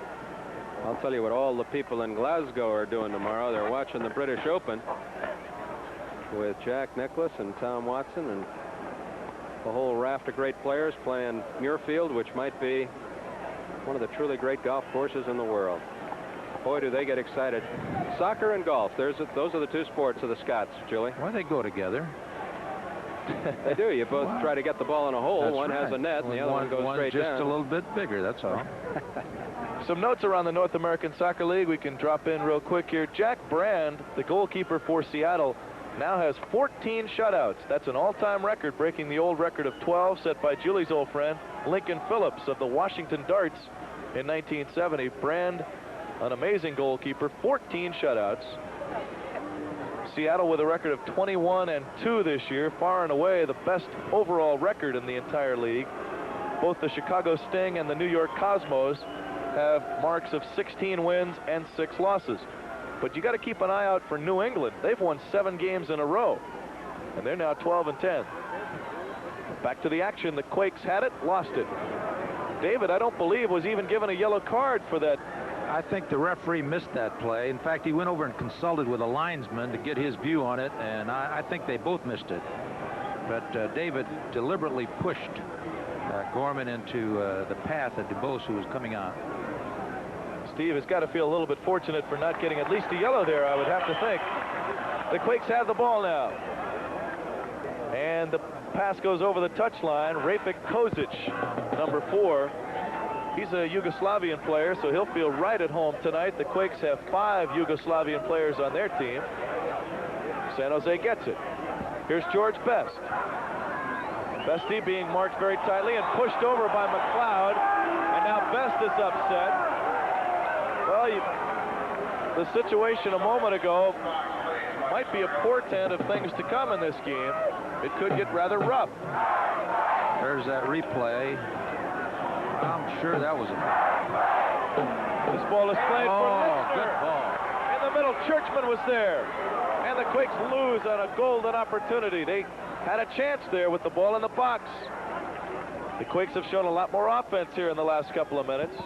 I'll tell you what all the people in Glasgow are doing tomorrow. They're watching the British Open with Jack Nicklaus and Tom Watson and a whole raft of great players playing Muirfield, which might be one of the truly great golf courses in the world. Boy, do they get excited. Soccer and golf, those are the 2 sports of the Scots, Julie. Why they go together? They do. You both try to get the ball in a hole. That's one right. has a net, and the other one goes straight down. Just a little bit bigger, that's all. Some notes around the North American Soccer League we can drop in real quick here. Jack Brand, the goalkeeper for Seattle, now has 14 shutouts. That's an all-time record, breaking the old record of 12 set by Julie's old friend Lincoln Phillips of the Washington Darts in 1970. Brand, an amazing goalkeeper, 14 shutouts. Seattle with a record of 21-2 this year, far and away the best overall record in the entire league. Both the Chicago Sting and the New York Cosmos have marks of 16 wins and 6 losses. But you got to keep an eye out for New England. They've won 7 games in a row, and they're now 12-10. Back to the action. The Quakes had it, lost it. David, I don't believe, was even given a yellow card for that. I think the referee missed that play. In fact, he went over and consulted with a linesman to get his view on it, and I think they both missed it. But David deliberately pushed Gorman into the path of DuBose, who was coming out. Steve has got to feel a little bit fortunate for not getting at least a yellow there, I would have to think. The Quakes have the ball now. And the pass goes over the touchline. Rafik Kozic, number 4, He's a Yugoslavian player, so he'll feel right at home tonight. The Quakes have 5 Yugoslavian players on their team. San Jose gets it. Here's George Best. Bestie being marked very tightly and pushed over by McLeod. And now Best is upset. Well, the situation a moment ago might be a portent of things to come in this game. It could get rather rough. There's that replay. I'm sure that was a... This ball is played for Litzner. Good ball. In the middle, Churchman was there. And the Quakes lose on a golden opportunity. They had a chance there with the ball in the box. The Quakes have shown a lot more offense here in the last couple of minutes.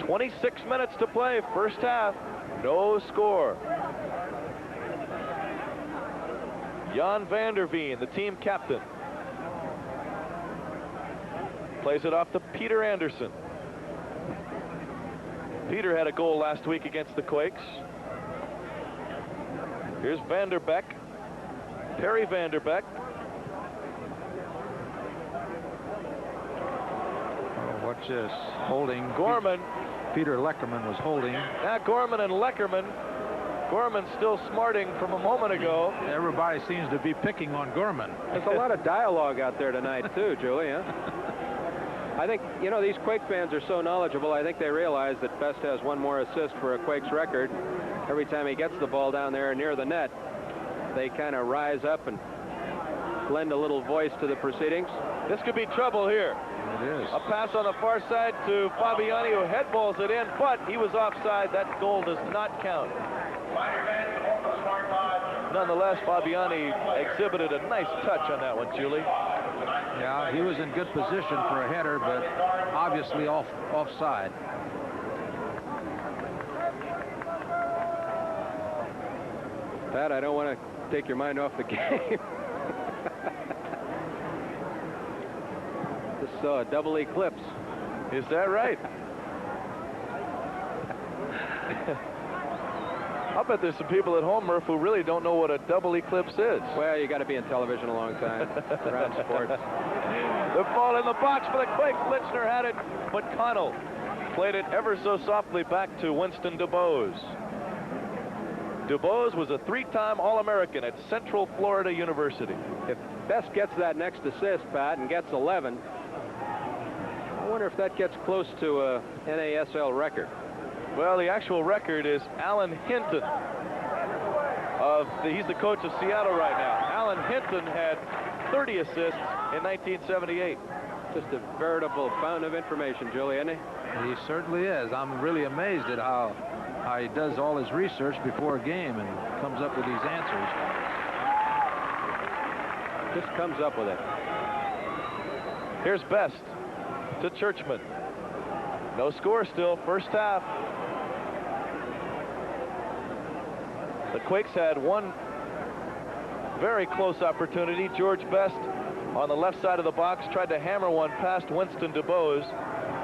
26 minutes to play, first half. No score. Jan van der Veen, the team captain, plays it off to Peter Anderson. Peter had a goal last week against the Quakes. Here's Vanderbeck. Perry Vanderbeck. Oh, watch this. Holding. Gorman. Peter Leckerman was holding. Now Gorman and Leckerman. Gorman still smarting from a moment ago. Everybody seems to be picking on Gorman. There's a lot of dialogue out there tonight, too, Julie, huh? I think, you know, these Quake fans are so knowledgeable, I think they realize that Best has 1 more assist for a Quakes record. Every time he gets the ball down there near the net, they kind of rise up and lend a little voice to the proceedings. This could be trouble here. It is. A pass on the far side to Fabiani, who headballs it in, but he was offside. That goal does not count. Nonetheless, Fabiani exhibited a nice touch on that one, Julie. Yeah, he was in good position for a header, but obviously offside. Pat, I don't want to take your mind off the game. This double eclipse. Is that right? I'll bet there's some people at home, Murph, who really don't know what a double eclipse is. Well, you got to be in television a long time around sports. The ball in the box for the Quakes. Litzner had it, but Connell played it ever so softly back to Winston DuBose. DuBose was a 3-time All-American at Central Florida University. If Best gets that next assist, Pat, and gets 11, I wonder if that gets close to a NASL record. Well, the actual record is Alan Hinton. He's the coach of Seattle right now. Alan Hinton had 30 assists in 1978. Just a veritable fountain of information, Julie, isn't he? He certainly is. I'm really amazed at how he does all his research before a game and comes up with these answers. Just comes up with it. Here's Best to Churchman. No score still, first half. The Quakes had one very close opportunity. George Best on the left side of the box tried to hammer one past Winston DuBose,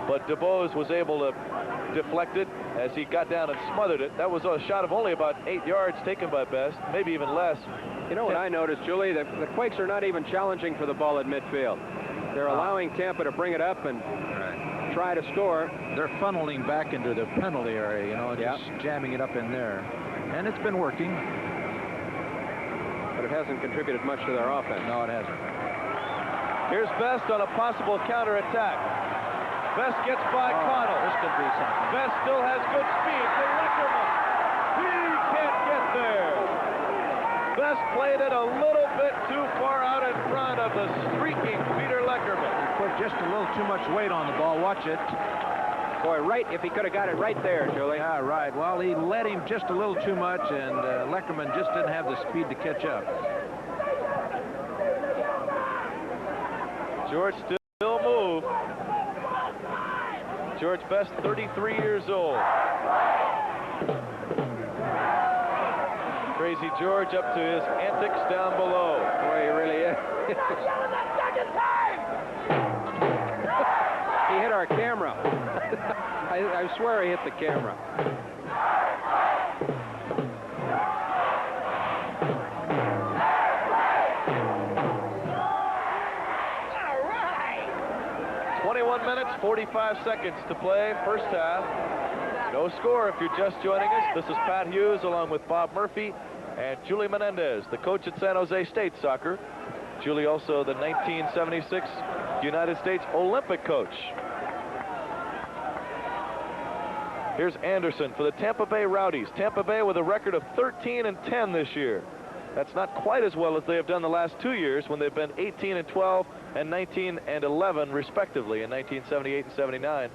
but DuBose was able to deflect it as he got down and smothered it. That was a shot of only about 8 yards taken by Best, maybe even less. You know what I noticed, Julie? The Quakes are not even challenging for the ball at midfield. They're allowing Tampa to bring it up and try to score. They're funneling back into the penalty area, you know, and just jamming it up in there. And it's been working. But it hasn't contributed much to their offense. No, it hasn't. Here's Best on a possible counterattack. Best gets by Connell. This could be something. Best still has good speed to Leckerman. He can't get there. Best played it a little bit too far out in front of the streaking Peter Leckerman. He put just a little too much weight on the ball. Watch it. Boy, right, if he could have got it right there, Julie. Yeah, right. Well, he let him just a little too much, and Leckerman just didn't have the speed to catch up. George still move. George Best, 33 years old. Crazy George up to his antics down below. Boy, he really is. He hit our camera. I swear he hit the camera. All right. 21 minutes, 45 seconds to play, first half. No score if you're just joining us. This is Pat Hughes along with Bob Murphy and Julie Menendez, the coach at San Jose State Soccer. Julie also the 1976 United States Olympic coach. Here's Anderson for the Tampa Bay Rowdies. Tampa Bay with a record of 13-10 this year. That's not quite as well as they have done the last 2 years when they've been 18-12 and 19-11 respectively in 1978 and 79.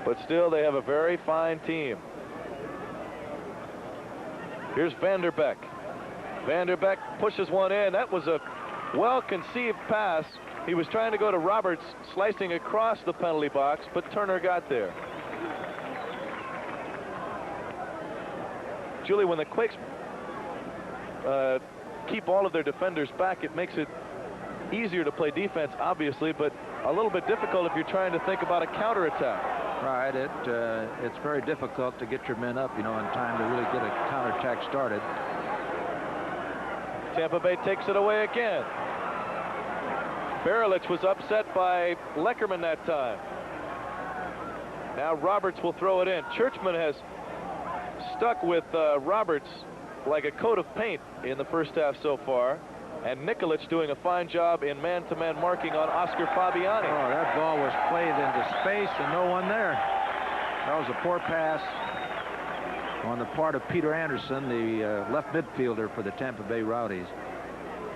But still, they have a very fine team. Here's Vanderbeck. Vanderbeck pushes one in. That was a well-conceived pass. He was trying to go to Roberts, slicing across the penalty box, but Turner got there. Julie, when the Quakes keep all of their defenders back, it makes it easier to play defense, obviously, but a little bit difficult if you're trying to think about a counterattack. Right. It's very difficult to get your men up, you know, in time to really get a counterattack started. Tampa Bay takes it away again. Barilich was upset by Leckerman that time. Now Roberts will throw it in. Churchman has stuck with Roberts like a coat of paint in the first half so far. And Nikolic doing a fine job in man-to-man marking on Oscar Fabiani. Oh, that ball was played into space and no one there. That was a poor pass on the part of Peter Anderson, the left midfielder for the Tampa Bay Rowdies.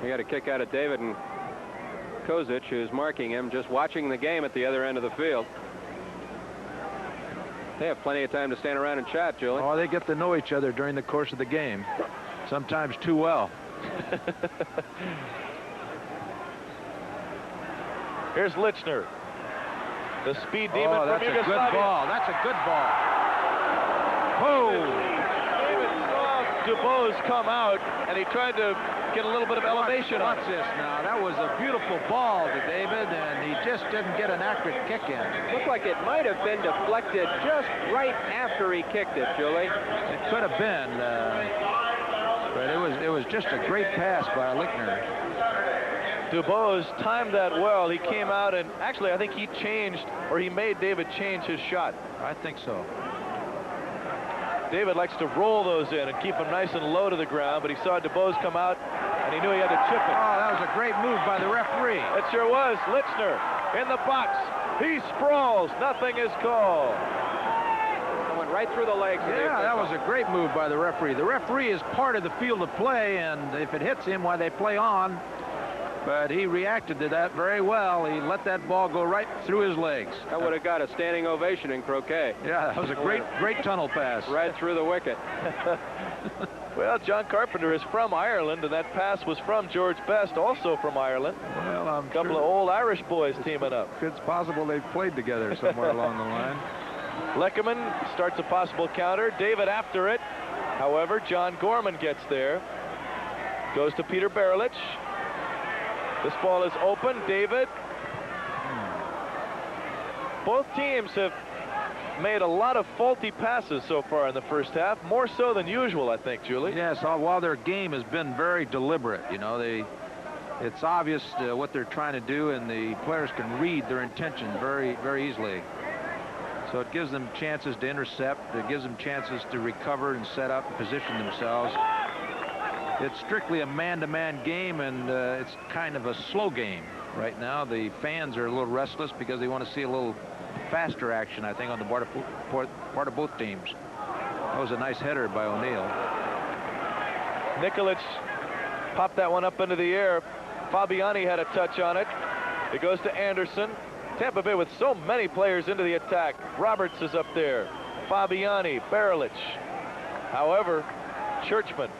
He got a kick out of David and Kozic, who's marking him, just watching the game at the other end of the field. They have plenty of time to stand around and chat, Julie. Oh, they get to know each other during the course of the game. Sometimes too well. Here's Lichner. The speed demon from that's Yugoslavia. a good ball. That's a good ball. Oh! David saw DuBose come out, and he tried to get a little bit of elevation on Watch this now. That was a beautiful ball to David, and he just didn't get an accurate kick in. Looked like it might have been deflected just right after he kicked it, Julie. It could have been, but it was just a great pass by Lichner. DuBose timed that well. He came out, and actually I think he changed, or he made David change his shot. I think so. David likes to roll those in and keep them nice and low to the ground, but he saw DuBose come out, and he knew he had to chip it. Oh, that was a great move by the referee. It sure was. Lichner in the box. He sprawls. Nothing is called. It went right through the legs. Yeah, that was a great move by the referee. The referee is part of the field of play, and if it hits him while they play on, but he reacted to that very well. He let that ball go right through his legs. That would have got a standing ovation in croquet. Yeah, that was a great tunnel pass. Right through the wicket. Well, John Carpenter is from Ireland, and that pass was from George Best, also from Ireland. Well, I'm a couple of old Irish boys teaming up. It's possible they've played together somewhere along the line. Leckerman starts a possible counter. David after it. However, John Gorman gets there. Goes to Peter Barilich. This ball is open. David. Both teams have made a lot of faulty passes so far in the first half, more so than usual, I think, Julie. Yes, while their game has been very deliberate, you know, it's obvious what they're trying to do, and the players can read their intention very, very easily. So it gives them chances to intercept. It gives them chances to recover and set up and position themselves. It's strictly a man-to-man game, and it's kind of a slow game right now. The fans are a little restless because they want to see a little faster action, I think, on the part of both teams. That was a nice header by O'Neill. Nikolic popped that one up into the air. Fabiani had a touch on it. It goes to Anderson. Tampa Bay with so many players into the attack. Roberts is up there. Fabiani, Barilich. However, Churchman,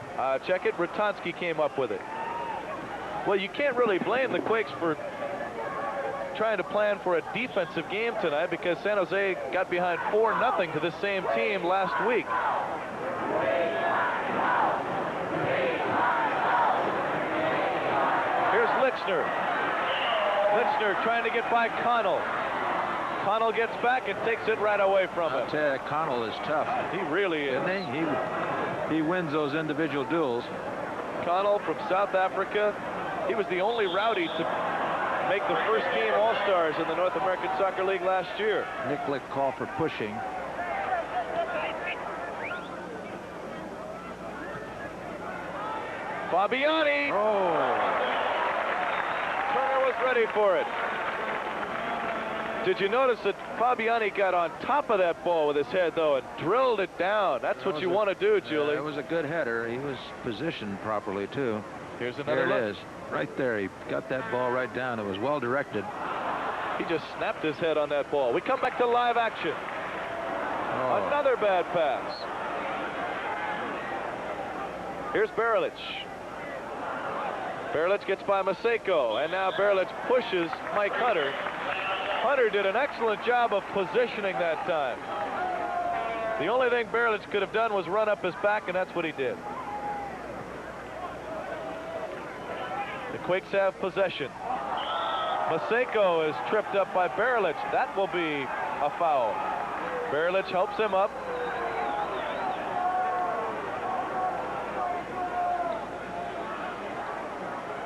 check it, Ratonski came up with it. Well, you can't really blame the Quakes for trying to plan for a defensive game tonight, because San Jose got behind 4-0 to this same team last week. Here's Lichner. Lichner trying to get by Connell. Connell gets back and takes it right away from him. I'll tell you, Connell is tough. He really is. Isn't he? He wins those individual duels. Connell from South Africa. He was the only rowdy to make the first team All-Stars in the North American Soccer League last year. Nicklick call for pushing. Fabiani. Oh. Turner was ready for it. Did you notice that Fabiani got on top of that ball with his head, though, and drilled it down? That's what you want to do, Julie. That was a good header. He was positioned properly, too. Here's another There it look. is. Right there. He got that ball right down. It was well directed. He just snapped his head on that ball. We come back to live action. Oh. Another bad pass. Here's Berilich. Berilich gets by Maseko, and now Berilich pushes Mike Hunter. Hunter did an excellent job of positioning that time. The only thing Berilich could have done was run up his back, and that's what he did. The Quakes have possession. Maseko is tripped up by Berilich. That will be a foul. Berilich helps him up.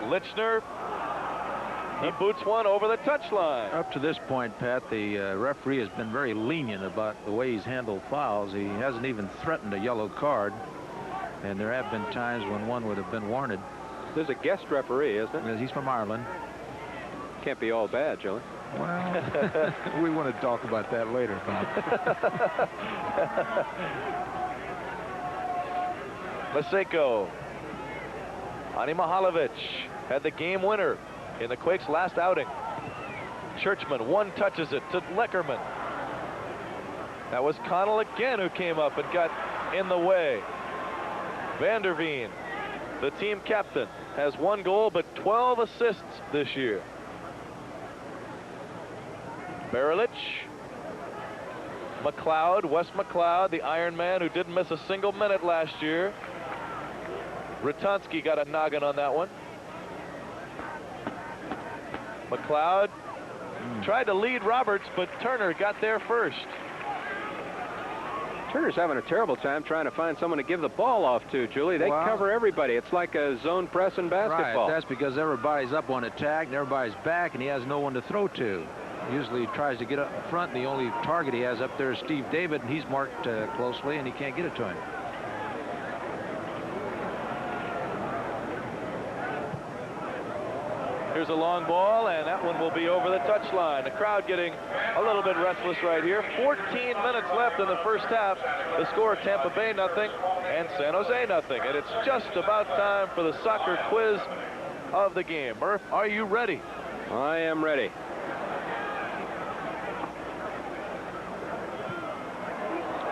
Lichner, he boots one over the touchline. Up to this point, Pat, the referee has been very lenient about the way he's handled fouls. He hasn't even threatened a yellow card, and there have been times when one would have been warranted. There's a guest referee, isn't it? He's from Ireland. Can't be all bad, Joey. Well, we want to talk about that later, Bob. Maseko. Ani Mihalovic had the game winner in the Quakes' last outing. Churchman one-touches it to Leckerman. That was Connell again who came up and got in the way. Vanderveen, the team captain, has 1 goal but 12 assists this year. Berilich. McLeod, Wes McLeod, the Iron Man who didn't miss a single minute last year. Ratonski got a noggin on that one. McLeod tried to lead Roberts, but Turner got there first. Turner's having a terrible time trying to find someone to give the ball off to, Julie. They cover everybody. It's like a zone press in basketball. Right, that's because everybody's up on attack and everybody's back, and he has no one to throw to. Usually he tries to get up in front, and the only target he has up there is Steve David, and he's marked closely, and he can't get it to him. Here's a long ball, and that one will be over the touchline. The crowd getting a little bit restless right here. 14 minutes left in the first half. The score, Tampa Bay nothing and San Jose nothing. And it's just about time for the soccer quiz of the game. Murph, are you ready? I am ready.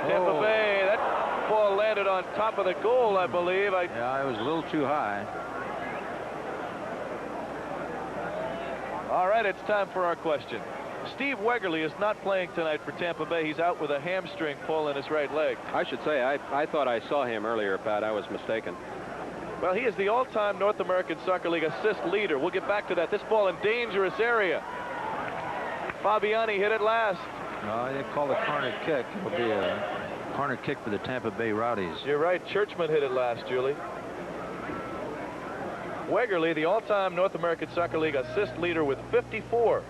Tampa Bay, that ball landed on top of the goal, I believe. Yeah, it was a little too high. All right, it's time for our question. Steve Wegerle is not playing tonight for Tampa Bay. He's out with a hamstring pull in his right leg. I should say, I thought I saw him earlier, Pat. I was mistaken. Well, he is the all-time North American Soccer League assist leader. We'll get back to that. This ball in dangerous area. Fabiani hit it last. No, they call it corner kick. It will be a corner kick for the Tampa Bay Rowdies. You're right. Churchman hit it last, Julie. Wegerle, the all-time North American Soccer League assist leader with 54.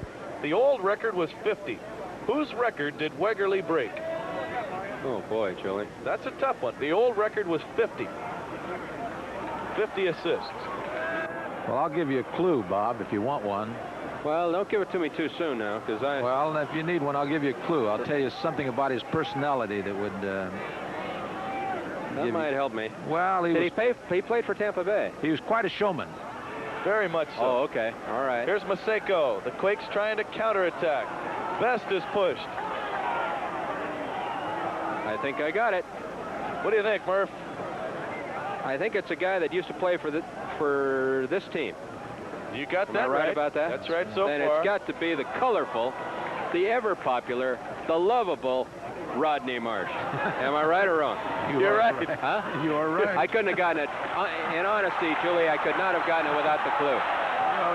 The old record was 50. Whose record did Wegerle break? Oh, boy, Julie. That's a tough one. The old record was 50. 50 assists. Well, I'll give you a clue, Bob, if you want one. Well, don't give it to me too soon now, because I... Well, if you need one, I'll give you a clue. I'll tell you something about his personality that would... that might help me. Well, he played for Tampa Bay. He was quite a showman. Very much so. Oh, okay. All right. Here's Maseko. The Quakes trying to counterattack. Best is pushed. I think I got it. What do you think, Murph? I think it's a guy that used to play for this team. You got Am that I right about that? That's right so then far. It's got to be the colorful, the ever-popular, the lovable Rodney Marsh. Am I right or wrong? You're right. Huh? You are right. I couldn't have gotten it. In honesty, Julie, I could not have gotten it without the clue. Well,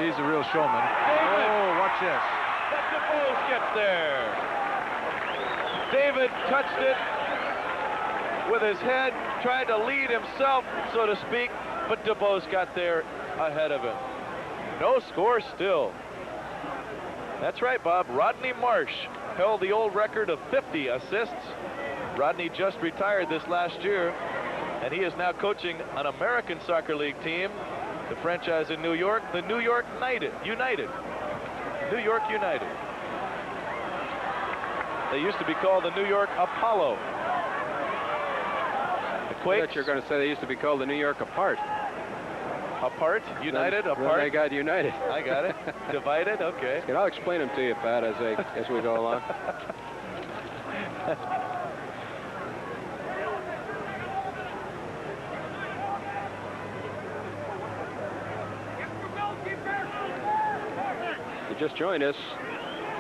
he's a real showman. David. Oh, watch this. But DeBose gets there. David touched it with his head, tried to lead himself, so to speak, but DeBose got there ahead of him. No score still. That's right, Bob. Rodney Marsh held the old record of 50 assists. Rodney just retired this last year, and he is now coaching an American Soccer League team, the franchise in New York, the New York United. New York United. They used to be called the New York Apollo. The Quakes. I thought you were going to say they used to be called the New York Apart. Apart? United? Apart? Then they got united. I got it. Divided? Okay. And I'll explain them to you, Pat, as we go along. You just joined us.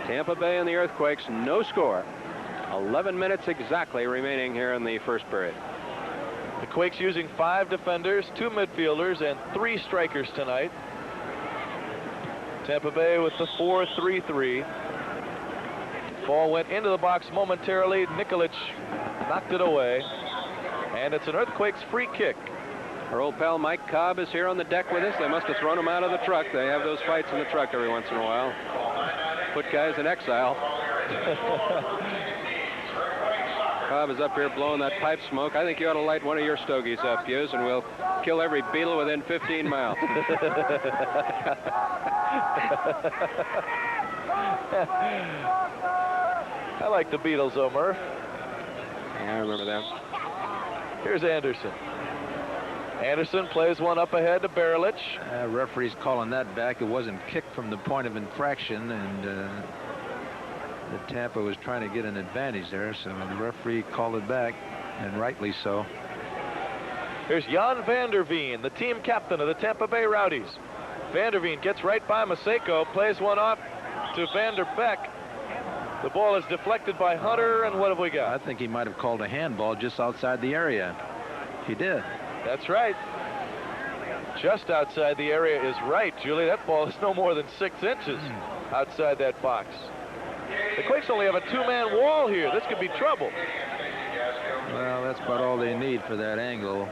Tampa Bay and the Earthquakes, no score. 11 minutes exactly remaining here in the first period. The Quakes using 5 defenders, 2 midfielders, and 3 strikers tonight. Tampa Bay with the 4-3-3. Ball went into the box momentarily. Nikolic knocked it away. And it's an Earthquakes free kick. Our old pal Mike Cobb is here on the deck with us. They must have thrown him out of the truck. They have those fights in the truck every once in a while. Put guys in exile. Cobb is up here blowing that pipe smoke. I think you ought to light one of your stogies up, Hughes, and we'll kill every beetle within 15 miles. I like the Beatles, though, Murph. Yeah, I remember them. Here's Anderson. Anderson plays one up ahead to Barilich. Referee's calling that back. It wasn't kicked from the point of infraction, and the Tampa was trying to get an advantage there, so the referee called it back, and rightly so. Here's Jan van der Veen, the team captain of the Tampa Bay Rowdies. Van der Veen gets right by Maseko, plays one off to Van der Beek. The ball is deflected by Hunter, and what have we got? I think he might have called a handball just outside the area. He did. That's right. Just outside the area is right, Julie. That ball is no more than 6 inches outside that box. The Quakes only have a 2-man wall here. This could be trouble. Well, that's about all they need for that angle.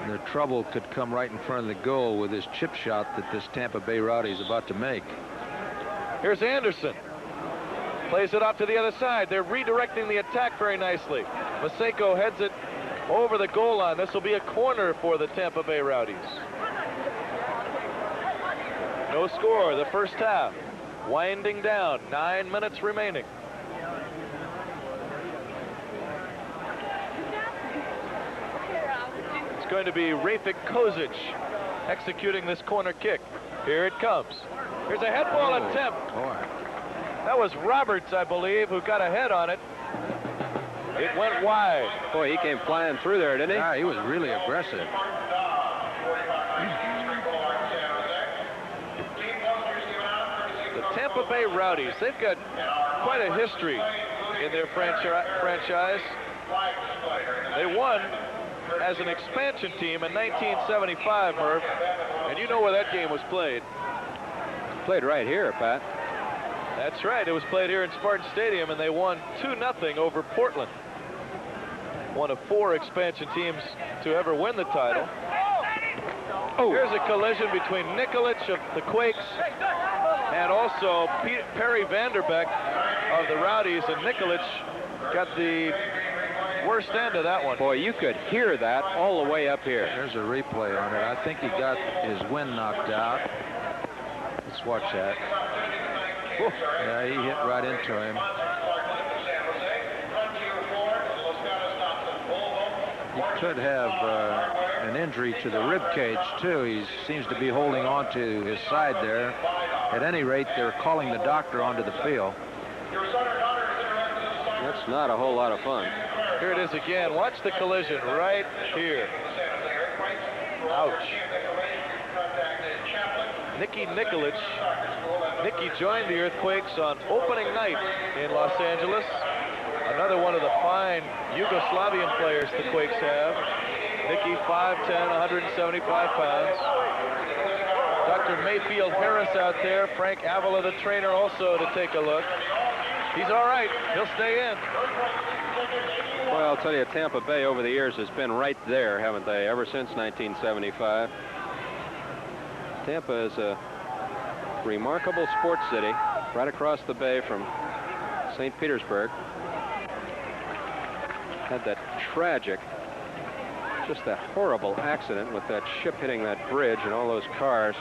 Their trouble could come right in front of the goal with this chip shot that this Tampa Bay Rowdy is about to make. Here's Anderson. Plays it off to the other side. They're redirecting the attack very nicely. Maseko heads it over the goal line. This will be a corner for the Tampa Bay Rowdies. No score the first half. Winding down, 9 minutes remaining. It's going to be Rafik Kozic executing this corner kick. Here it comes. Here's a head ball attempt. Boy. That was Roberts, I believe, who got a head on it. It went wide. Boy, he came flying through there, didn't he? Yeah, he was really aggressive. The Tampa Bay Rowdies, they've got quite a history in their franchise. They won as an expansion team in 1975, Murph, and you know where that game was played. Played right here, Pat. That's right. It was played here in Spartan Stadium, and they won 2-0 over Portland. One of 4 expansion teams to ever win the title. Oh. Here's a collision between Nikolic of the Quakes and also Perry Van der Beek of the Rowdies, and Nikolic got the worst end of that one. Boy, you could hear that all the way up here. There's a replay on it. I think he got his wind knocked out. Let's watch that. Whew. Yeah, he hit right into him. He could have an injury to the rib cage, too. He seems to be holding on to his side there. At any rate, they're calling the doctor onto the field. That's not a whole lot of fun. Here it is again. Watch the collision right here. Ouch. Nicky Nikolic. Nicky joined the Earthquakes on opening night in Los Angeles. Another one of the fine Yugoslavian players the Quakes have. Nicky, 5'10", 175 pounds. Dr. Mayfield Harris out there. Frank Avila, the trainer, also to take a look. He's all right. He'll stay in. Well, I'll tell you, Tampa Bay over the years has been right there, haven't they, ever since 1975. Tampa is a remarkable sports city right across the bay from St. Petersburg. Had that tragic, just that horrible accident with that ship hitting that bridge and all those cars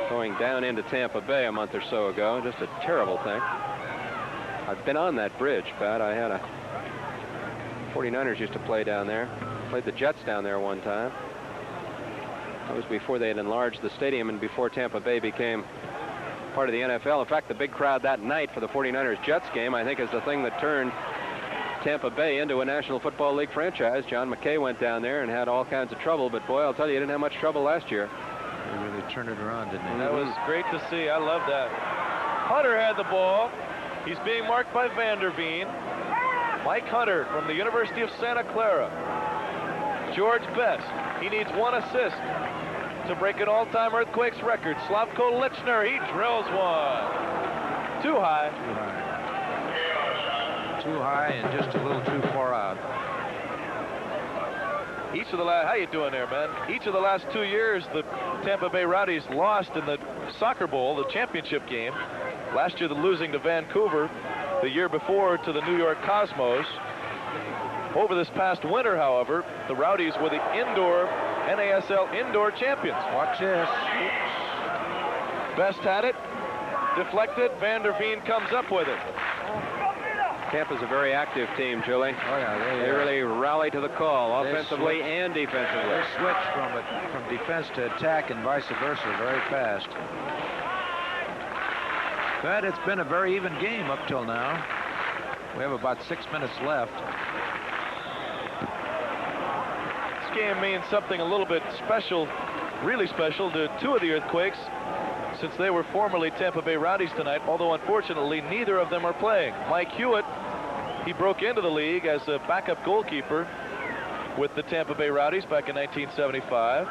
going down into Tampa Bay a month or so ago. Just a terrible thing. I've been on that bridge, Pat. I had a 49ers used to play down there. Played the Jets down there one time. That was before they had enlarged the stadium and before Tampa Bay became part of the NFL. In fact, the big crowd that night for the 49ers Jets game, I think, is the thing that turned Tampa Bay into a National Football League franchise. John McKay went down there and had all kinds of trouble, but boy, I'll tell you, he didn't have much trouble last year. They really turned it around, didn't they? That was great to see. I love that. Hunter had the ball. He's being marked by Vanderveen. Mike Hunter from the University of Santa Clara. George Best. He needs one assist to break an all-time Earthquakes record. Slavko Lichner, he drills one. Too high. Too high. Too high and just a little too far out. Each of the last, how you doing there, man? Each of the last 2 years, the Tampa Bay Rowdies lost in the Soccer Bowl, the championship game. Last year, the losing to Vancouver. The year before, to the New York Cosmos. Over this past winter, however, the Rowdies were the indoor NASL indoor champions. Watch this. Best had it. Deflected. Vanderveen comes up with it. Tampa's a very active team, Julie. Oh, yeah. They really rally to the call, They offensively switch. and defensively. They switch from defense to attack and vice versa very fast. But it's been a very even game up till now. We have about 6 minutes left. This game means something a little bit special, really special, to two of the Earthquakes, since they were formerly Tampa Bay Rowdies tonight, although unfortunately neither of them are playing. Mike Hewitt, he broke into the league as a backup goalkeeper with the Tampa Bay Rowdies back in 1975.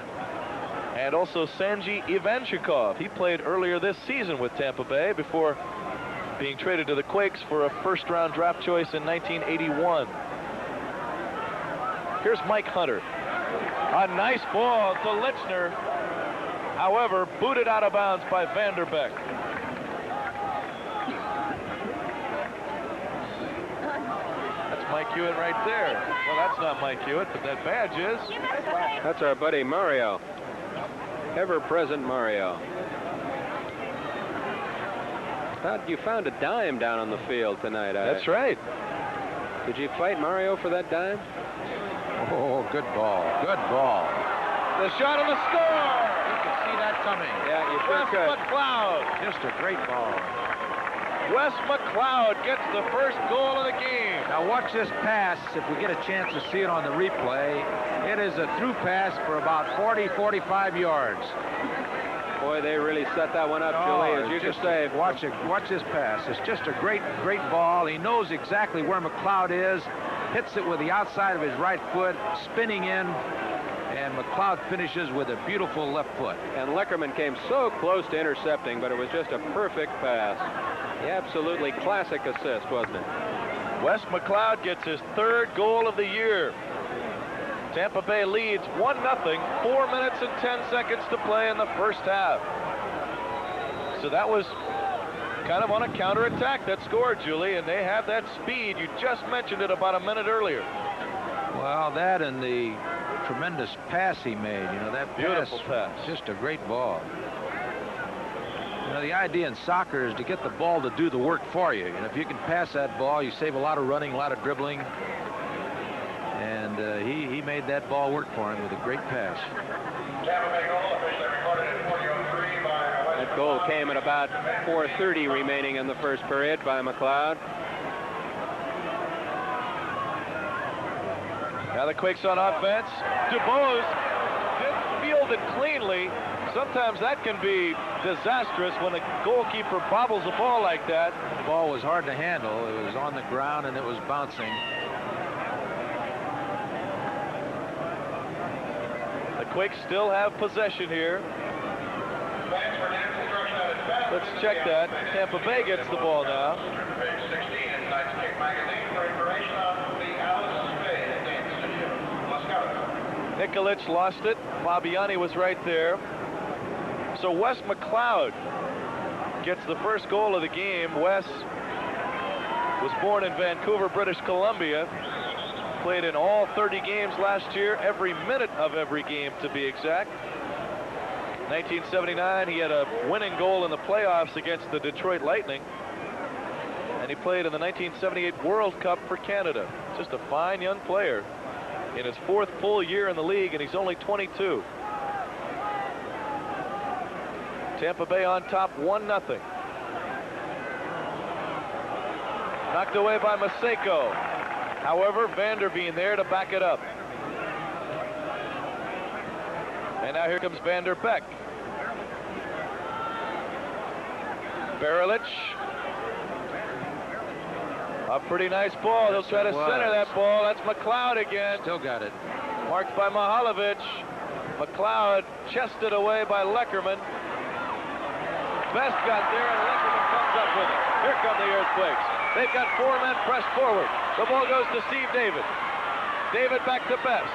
And also Sanji Ivanchikov. He played earlier this season with Tampa Bay before being traded to the Quakes for a first-round draft choice in 1981. Here's Mike Hunter. A nice ball to Lichner. However, booted out of bounds by Vanderbeek. That's Mike Hewitt right there. Well, that's not Mike Hewitt, but that badge is. That's our buddy Mario. Ever-present Mario. Thought you found a dime down on the field tonight. That's right. Did you fight Mario for that dime? Oh, good ball. Good ball. The shot on the score. You can see that coming. Yeah, you sure Wes could. McLeod. Just a great ball. Wes McLeod gets the first goal of the game. Now watch this pass. If we get a chance to see it on the replay, it is a through pass for about 40, 45 yards. Boy, they really set that one up, Julie, as you can say. Watch this pass. It's just a great ball. He knows exactly where McLeod is. Hits it with the outside of his right foot, spinning in, and McLeod finishes with a beautiful left foot. And Leckerman came so close to intercepting, but it was just a perfect pass. The absolutely classic assist, wasn't it? Wes McLeod gets his third goal of the year. Tampa Bay leads 1-0, 4 minutes and 10 seconds to play in the first half. So that was kind of on a counterattack that scored, Julie, and they have that speed. You just mentioned it about a minute earlier. Well, that and the tremendous pass he made, you know, that Beautiful pass. Just a great ball. You know, the idea in soccer is to get the ball to do the work for you. And if you can pass that ball, you save a lot of running, a lot of dribbling. And he made that ball work for him with a great pass. That goal came at about 4:30 remaining in the first period by McLeod. Now the Quakes on offense. DuBose didn't field it cleanly. Sometimes that can be disastrous when a goalkeeper bobbles a ball like that. The ball was hard to handle. It was on the ground and it was bouncing. The Quakes still have possession here. Let's check that. Tampa Bay gets the ball now. Nikolic lost it. Fabiani was right there. So Wes McLeod gets the first goal of the game. Wes was born in Vancouver, British Columbia. Played in all 30 games last year, every minute of every game to be exact. 1979, he had a winning goal in the playoffs against the Detroit Lightning. And he played in the 1978 World Cup for Canada. Just a fine young player in his 4th full year in the league, and he's only 22. Tampa Bay on top 1-0. Knocked away by Maseko. However, Vanderveen there to back it up. And now here comes Vander Beek. Berilich. A pretty nice ball. They'll try to center that ball. That's McLeod again. Still got it. Marked by Mihalovic. McLeod chested away by Leckerman. Best got there, and Leckerman comes up with it. Here come the Earthquakes. They've got 4 men pressed forward. The ball goes to Steve David. David back to Best.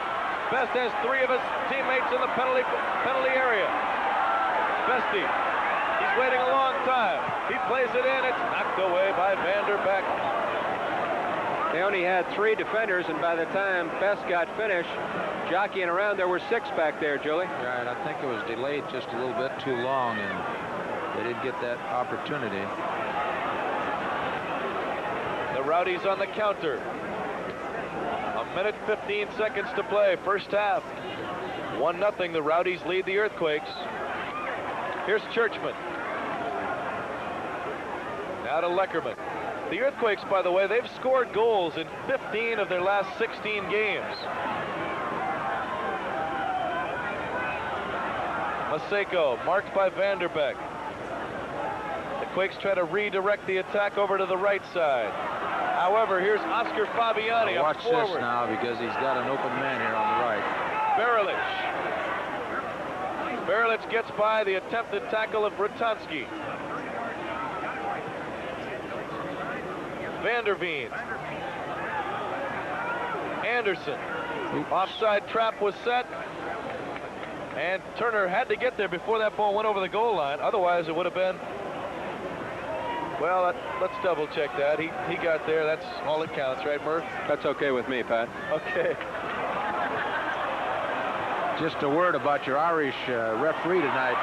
Best has 3 of his teammates in the penalty area. Bestie, he's waiting a long time. He plays it in. It's knocked away by Vander Beek. They only had 3 defenders, and by the time Best got finished, jockeying around, there were 6 back there, Julie. Right, I think it was delayed just a little bit too long, and they didn't get that opportunity. The Rowdies on the counter. 1:15 to play, first half. 1-0, the Rowdies lead the Earthquakes. Here's Churchman. Now to Leckerman. The Earthquakes, by the way, they've scored goals in 15 of their last 16 games. Maseko, marked by Vander Beek. The Quakes try to redirect the attack over to the right side. However, here's Oscar Fabiani. Watch this now, because he's got an open man here on the right. Berilich. Berilich gets by the attempted tackle of Brutansky. Vanderveen. Anderson. Offside trap was set. And Turner had to get there before that ball went over the goal line. Otherwise, it would have been... Well, let's double check that. He got there. That's all that counts, right, Murph? That's okay with me, Pat. Okay. Just a word about your Irish referee tonight,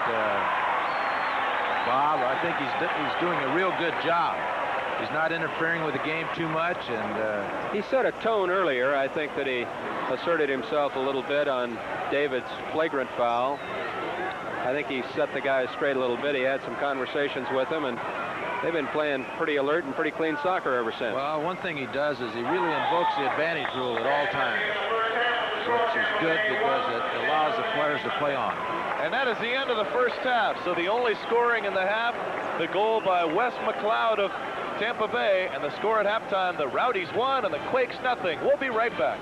Bob. I think he's doing a real good job. He's not interfering with the game too much, and he set a tone earlier. I think that he asserted himself a little bit on David's flagrant foul. I think he set the guy straight a little bit. He had some conversations with him, and they've been playing pretty alert and pretty clean soccer ever since. Well, one thing he does is he really invokes the advantage rule at all times, which is good because it allows the players to play on. And that is the end of the first half. So the only scoring in the half, the goal by Wes McLeod of Tampa Bay, and the score at halftime, the Rowdies 1 and the Quakes 0. We'll be right back.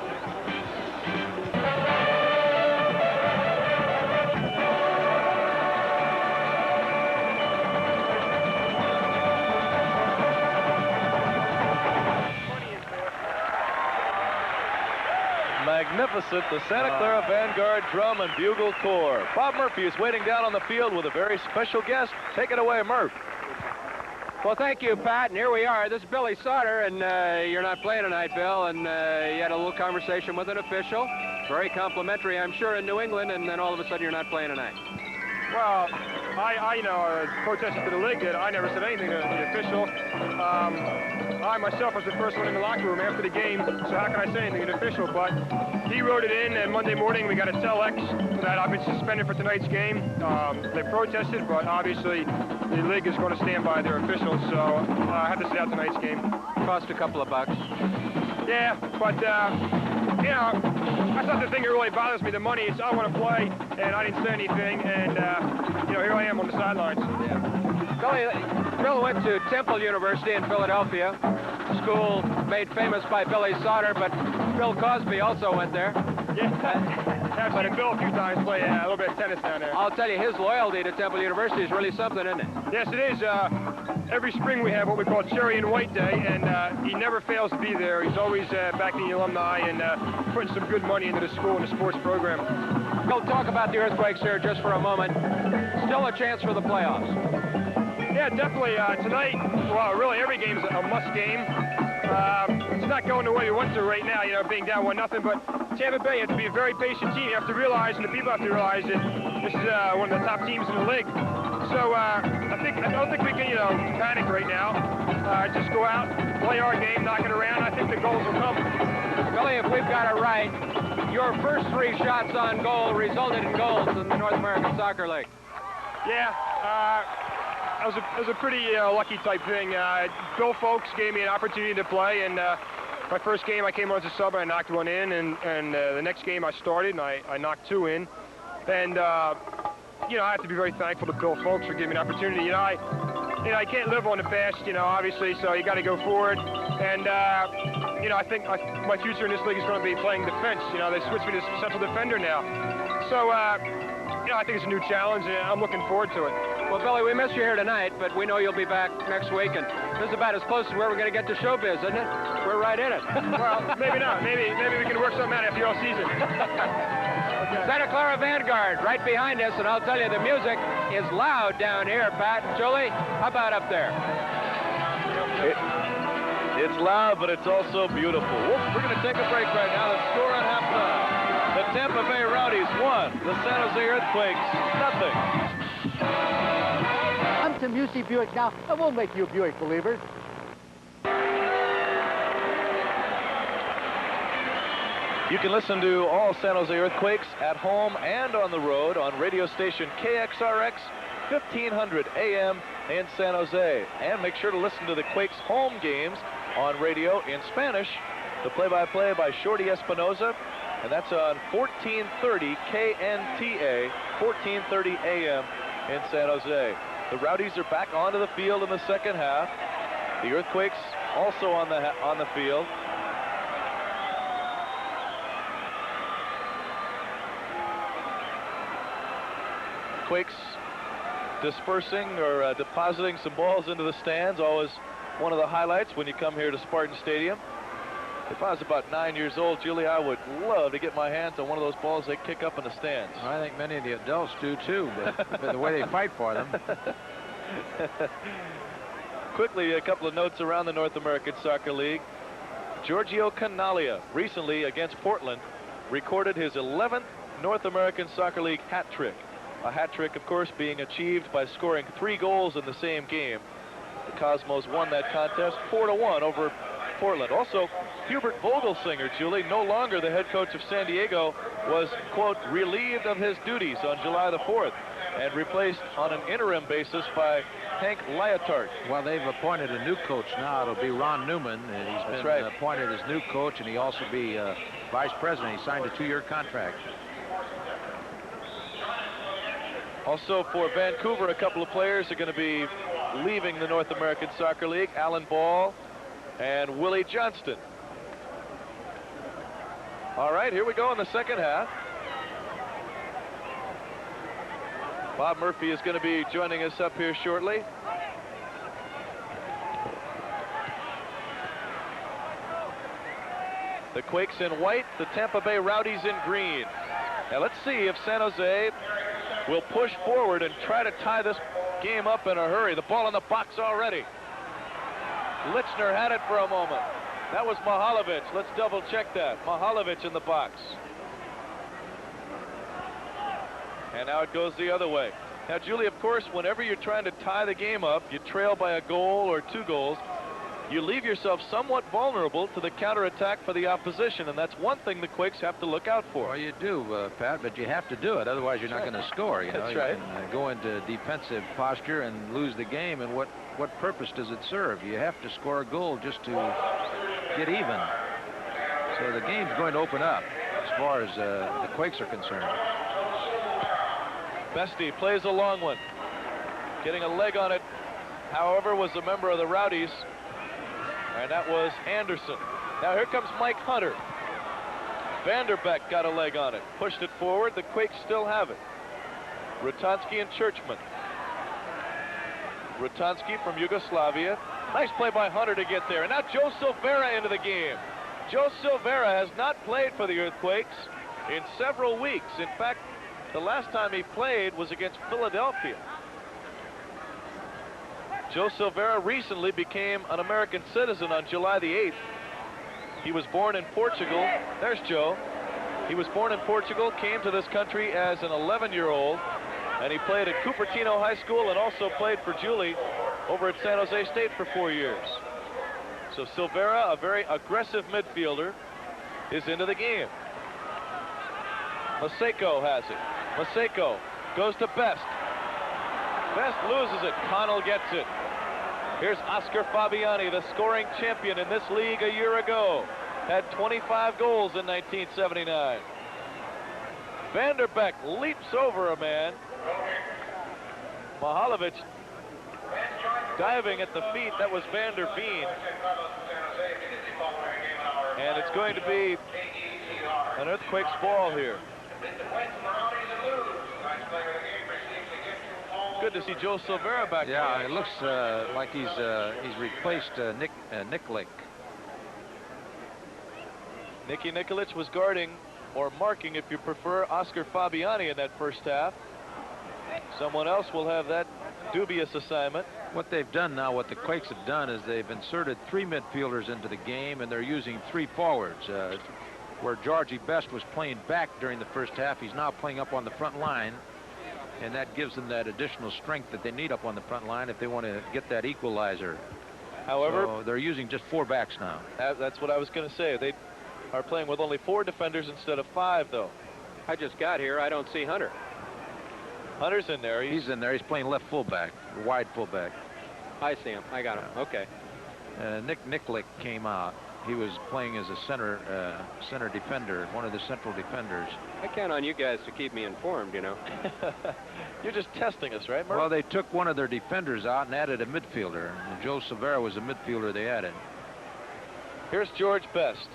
Magnificent, the Santa Clara Vanguard Drum and Bugle Corps. Bob Murphy is waiting down on the field with a very special guest. Take it away, Murph. Well, thank you, Pat, and here we are. This is Billy Sauter, and you're not playing tonight, Bill, and you had a little conversation with an official. Very complimentary, I'm sure, in New England, and then all of a sudden you're not playing tonight. Well, I protested to the league that I never said anything to the official. I myself was the first one in the locker room after the game, so how can I say anything to the official? But he wrote it in, and Monday morning we got a telex that I've been suspended for tonight's game. They protested, but obviously the league is going to stand by their officials, so I had to sit out tonight's game. Cost a couple of bucks. Yeah, but you know, that's not the thing that really bothers me. The money is I want to play, and I didn't say anything, and you know, here I am on the sidelines. Yeah. Bill went to Temple University in Philadelphia, school made famous by Billy Sauter, but Bill Cosby also went there. Yeah, I've seen Bill a few times play a little bit of tennis down there. I'll tell you, his loyalty to Temple University is really something, isn't it? Yes, it is. every spring we have what we call Cherry and White Day, and he never fails to be there. He's always backing the alumni and putting some good money into the school and the sports program. We'll talk about the Earthquakes here just for a moment. Still a chance for the playoffs. Yeah, definitely. Tonight, well, really every game is a must game. It's not going the way we want to right now, you know, being down 1-0, but Tampa Bay has to be a very patient team. You have to realize, and the people have to realize that this is one of the top teams in the league. So I don't think we can, you know, panic right now. Just go out, play our game, knock it around. I think the goals will come. Billy, if we've got it right, your first 3 shots on goal resulted in goals in the North American Soccer League. Yeah, it was a pretty lucky type thing. Bill Folks gave me an opportunity to play, and my first game I came on as a sub and I knocked 1 in, and the next game I started and I knocked 2 in. And you know, I have to be very thankful to Bill Folks for giving me an opportunity. You know, I can't live on the past, you know, obviously, so you got to go forward. And you know, I think my future in this league is going to be playing defense. You know, they switched me to central defender now. So, you know, I think it's a new challenge, and I'm looking forward to it. Well, Billy, we miss you here tonight, but we know you'll be back next week, and this is about as close to where we're going to get to showbiz, isn't it? We're right in it. Well, maybe not. Maybe we can work something out after all season. Okay. Santa Clara Vanguard right behind us, and I'll tell you, the music is loud down here, Pat. Julie, how about up there? It's loud, but it's also beautiful. We're going to take a break right now. The score at halftime. The Tampa Bay Rowdies 1. The San Jose Earthquakes 0. I'm Tim Busey Buick now. I won't make you Buick believers. You can listen to all San Jose Earthquakes at home and on the road on radio station KXRX 1500 AM in San Jose. And make sure to listen to the Quakes home games on radio in Spanish. The play-by-play by Shorty Espinoza, and that's on 1430 KNTA, 1430 AM in San Jose. The Rowdies are back onto the field in the second half. The Earthquakes also on the field. Quakes dispersing or depositing some balls into the stands, always one of the highlights when you come here to Spartan Stadium. If I was about 9 years old, Julie, I would love to get my hands on one of those balls they kick up in the stands. I think many of the adults do too, but the way they fight for them. Quickly, a couple of notes around the North American Soccer League. Giorgio Canalia recently against Portland recorded his 11th North American Soccer League hat trick. A hat trick, of course, being achieved by scoring 3 goals in the same game. The Cosmos won that contest 4-1 over Portland. Also, Hubert Vogelsinger, Julie, no longer the head coach of San Diego, was, quote, relieved of his duties on July the 4th and replaced on an interim basis by Hank Lyotard. Well, they've appointed a new coach now. It'll be Ron Newman, and he's been appointed as new coach, and he also be vice president. He signed a 2-year contract. Also for Vancouver, a couple of players are going to be leaving the North American Soccer League. Alan Ball and Willie Johnston. All right, here we go in the second half. Bob Murphy is going to be joining us up here shortly. The Quakes in white, the Tampa Bay Rowdies in green. Now let's see if San Jose will push forward and try to tie this game up in a hurry. The ball in the box already. Lichner had it for a moment. That was Mahalovic. Let's double check that. Mahalovic in the box. And now it goes the other way. Now, Julie, of course, whenever you're trying to tie the game up, you trail by a goal or 2 goals, you leave yourself somewhat vulnerable to the counterattack for the opposition, and that's one thing the Quakes have to look out for. Well, you do, Pat, but you have to do it. Otherwise, you're not going to score. You know, that's right. You can go into defensive posture and lose the game, and what purpose does it serve? You have to score a goal just to get even. So the game's going to open up as far as the Quakes are concerned. Bestie plays a long one. Getting a leg on it, however, was a member of the Rowdies. And that was Anderson. Now here comes Mike Hunter. Vanderbeck got a leg on it. Pushed it forward. The Quakes still have it. Rutansky and Churchman. Rutanski from Yugoslavia. Nice play by Hunter to get there. And now Joe Silvera into the game. Joe Silvera has not played for the Earthquakes in several weeks. In fact, the last time he played was against Philadelphia. Joe Silvera recently became an American citizen on July the 8th. He was born in Portugal. There's Joe. He was born in Portugal, came to this country as an 11-year-old, and he played at Cupertino High School and also played for Julie over at San Jose State for 4 years. So Silvera, a very aggressive midfielder, is into the game. Maseko has it. Maseko goes to Best. Best loses it. Connell gets it. Here's Oscar Fabiani, the scoring champion in this league a year ago. Had 25 goals in 1979. Vanderbeck leaps over a man. Mahalovic diving at the feet. That was Van der Veen. And it's going to be an Earthquakes ball here. Good to see Joe Silvera back. Yeah, it looks like he's replaced Nikolic. Nicky Nikolic was guarding, or marking if you prefer, Oscar Fabiani in that first half. Someone else will have that dubious assignment. What they've done now, what the Quakes have done, is they've inserted 3 midfielders into the game, and they're using 3 forwards. Where Georgie Best was playing back during the first half, he's now playing up on the front line, and that gives them that additional strength that they need up on the front line if they want to get that equalizer. However, so they're using just 4 backs now. That's what I was going to say. They are playing with only 4 defenders instead of 5, though. I just got here. I don't see Hunter. Hunter's in there. He's in there. He's playing left fullback, wide fullback. I see him. I got him. Okay. Nick Nikolic came out. He was playing as a center defender, one of the central defenders. I count on you guys to keep me informed, you know. You're just testing us, right, Murph? Well, they took one of their defenders out and added a midfielder. And Joe Silvera was a midfielder they added. Here's George Best.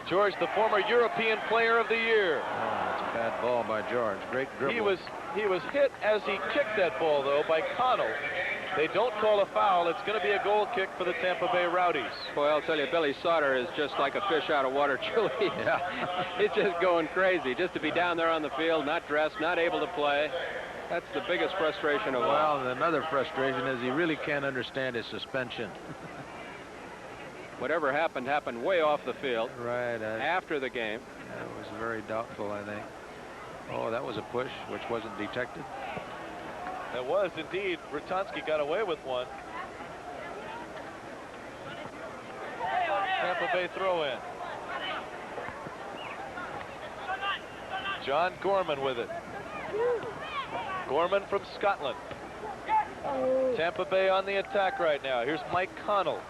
George, the former European Player of the Year. Oh, that's a bad ball by George. Great dribble. He was hit as he kicked that ball, though, by Connell. They don't call a foul. It's going to be a goal kick for the Tampa Bay Rowdies. Boy, I'll tell you, Billy Sauter is just like a fish out of water, Julie. Yeah. He's just going crazy. Just to be down there on the field, not dressed, not able to play. That's the biggest frustration of all. Well, another frustration is he really can't understand his suspension. Whatever happened way off the field. Right. After the game. That was very doubtful, I think. Oh, that was a push, which wasn't detected. That was indeed. Rutanski got away with one. Tampa Bay throw in. John Gorman with it. Gorman from Scotland. Tampa Bay on the attack right now. Here's Mike Connell.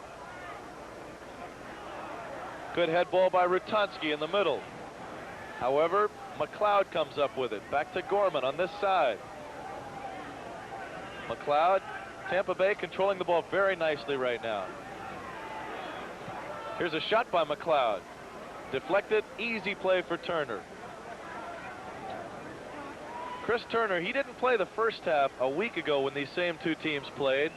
Good head ball by Rutanski in the middle. However, McLeod comes up with it. Back to Gorman on this side. McLeod, Tampa Bay controlling the ball very nicely right now. Here's a shot by McLeod. Deflected, easy play for Turner. Chris Turner, he didn't play the first half a week ago when these same 2 teams played.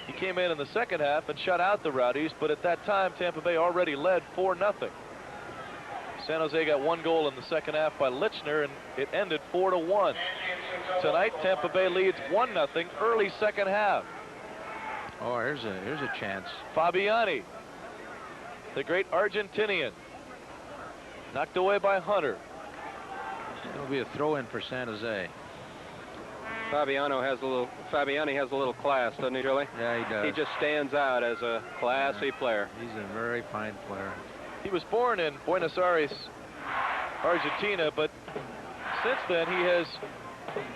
He came in the second half and shut out the Rowdies, but at that time, Tampa Bay already led 4-0. San Jose got 1 goal in the second half by Lichner, and it ended 4-1. Tonight, Tampa Bay leads 1-0 early second half. Oh, here's a chance. Fabiani, the great Argentinian, knocked away by Hunter. It'll be a throw-in for San Jose. Fabiani has a little class, doesn't he, Julie? Yeah, he does. He just stands out as a classy player. He's a very fine player. He was born in Buenos Aires, Argentina, but since then he has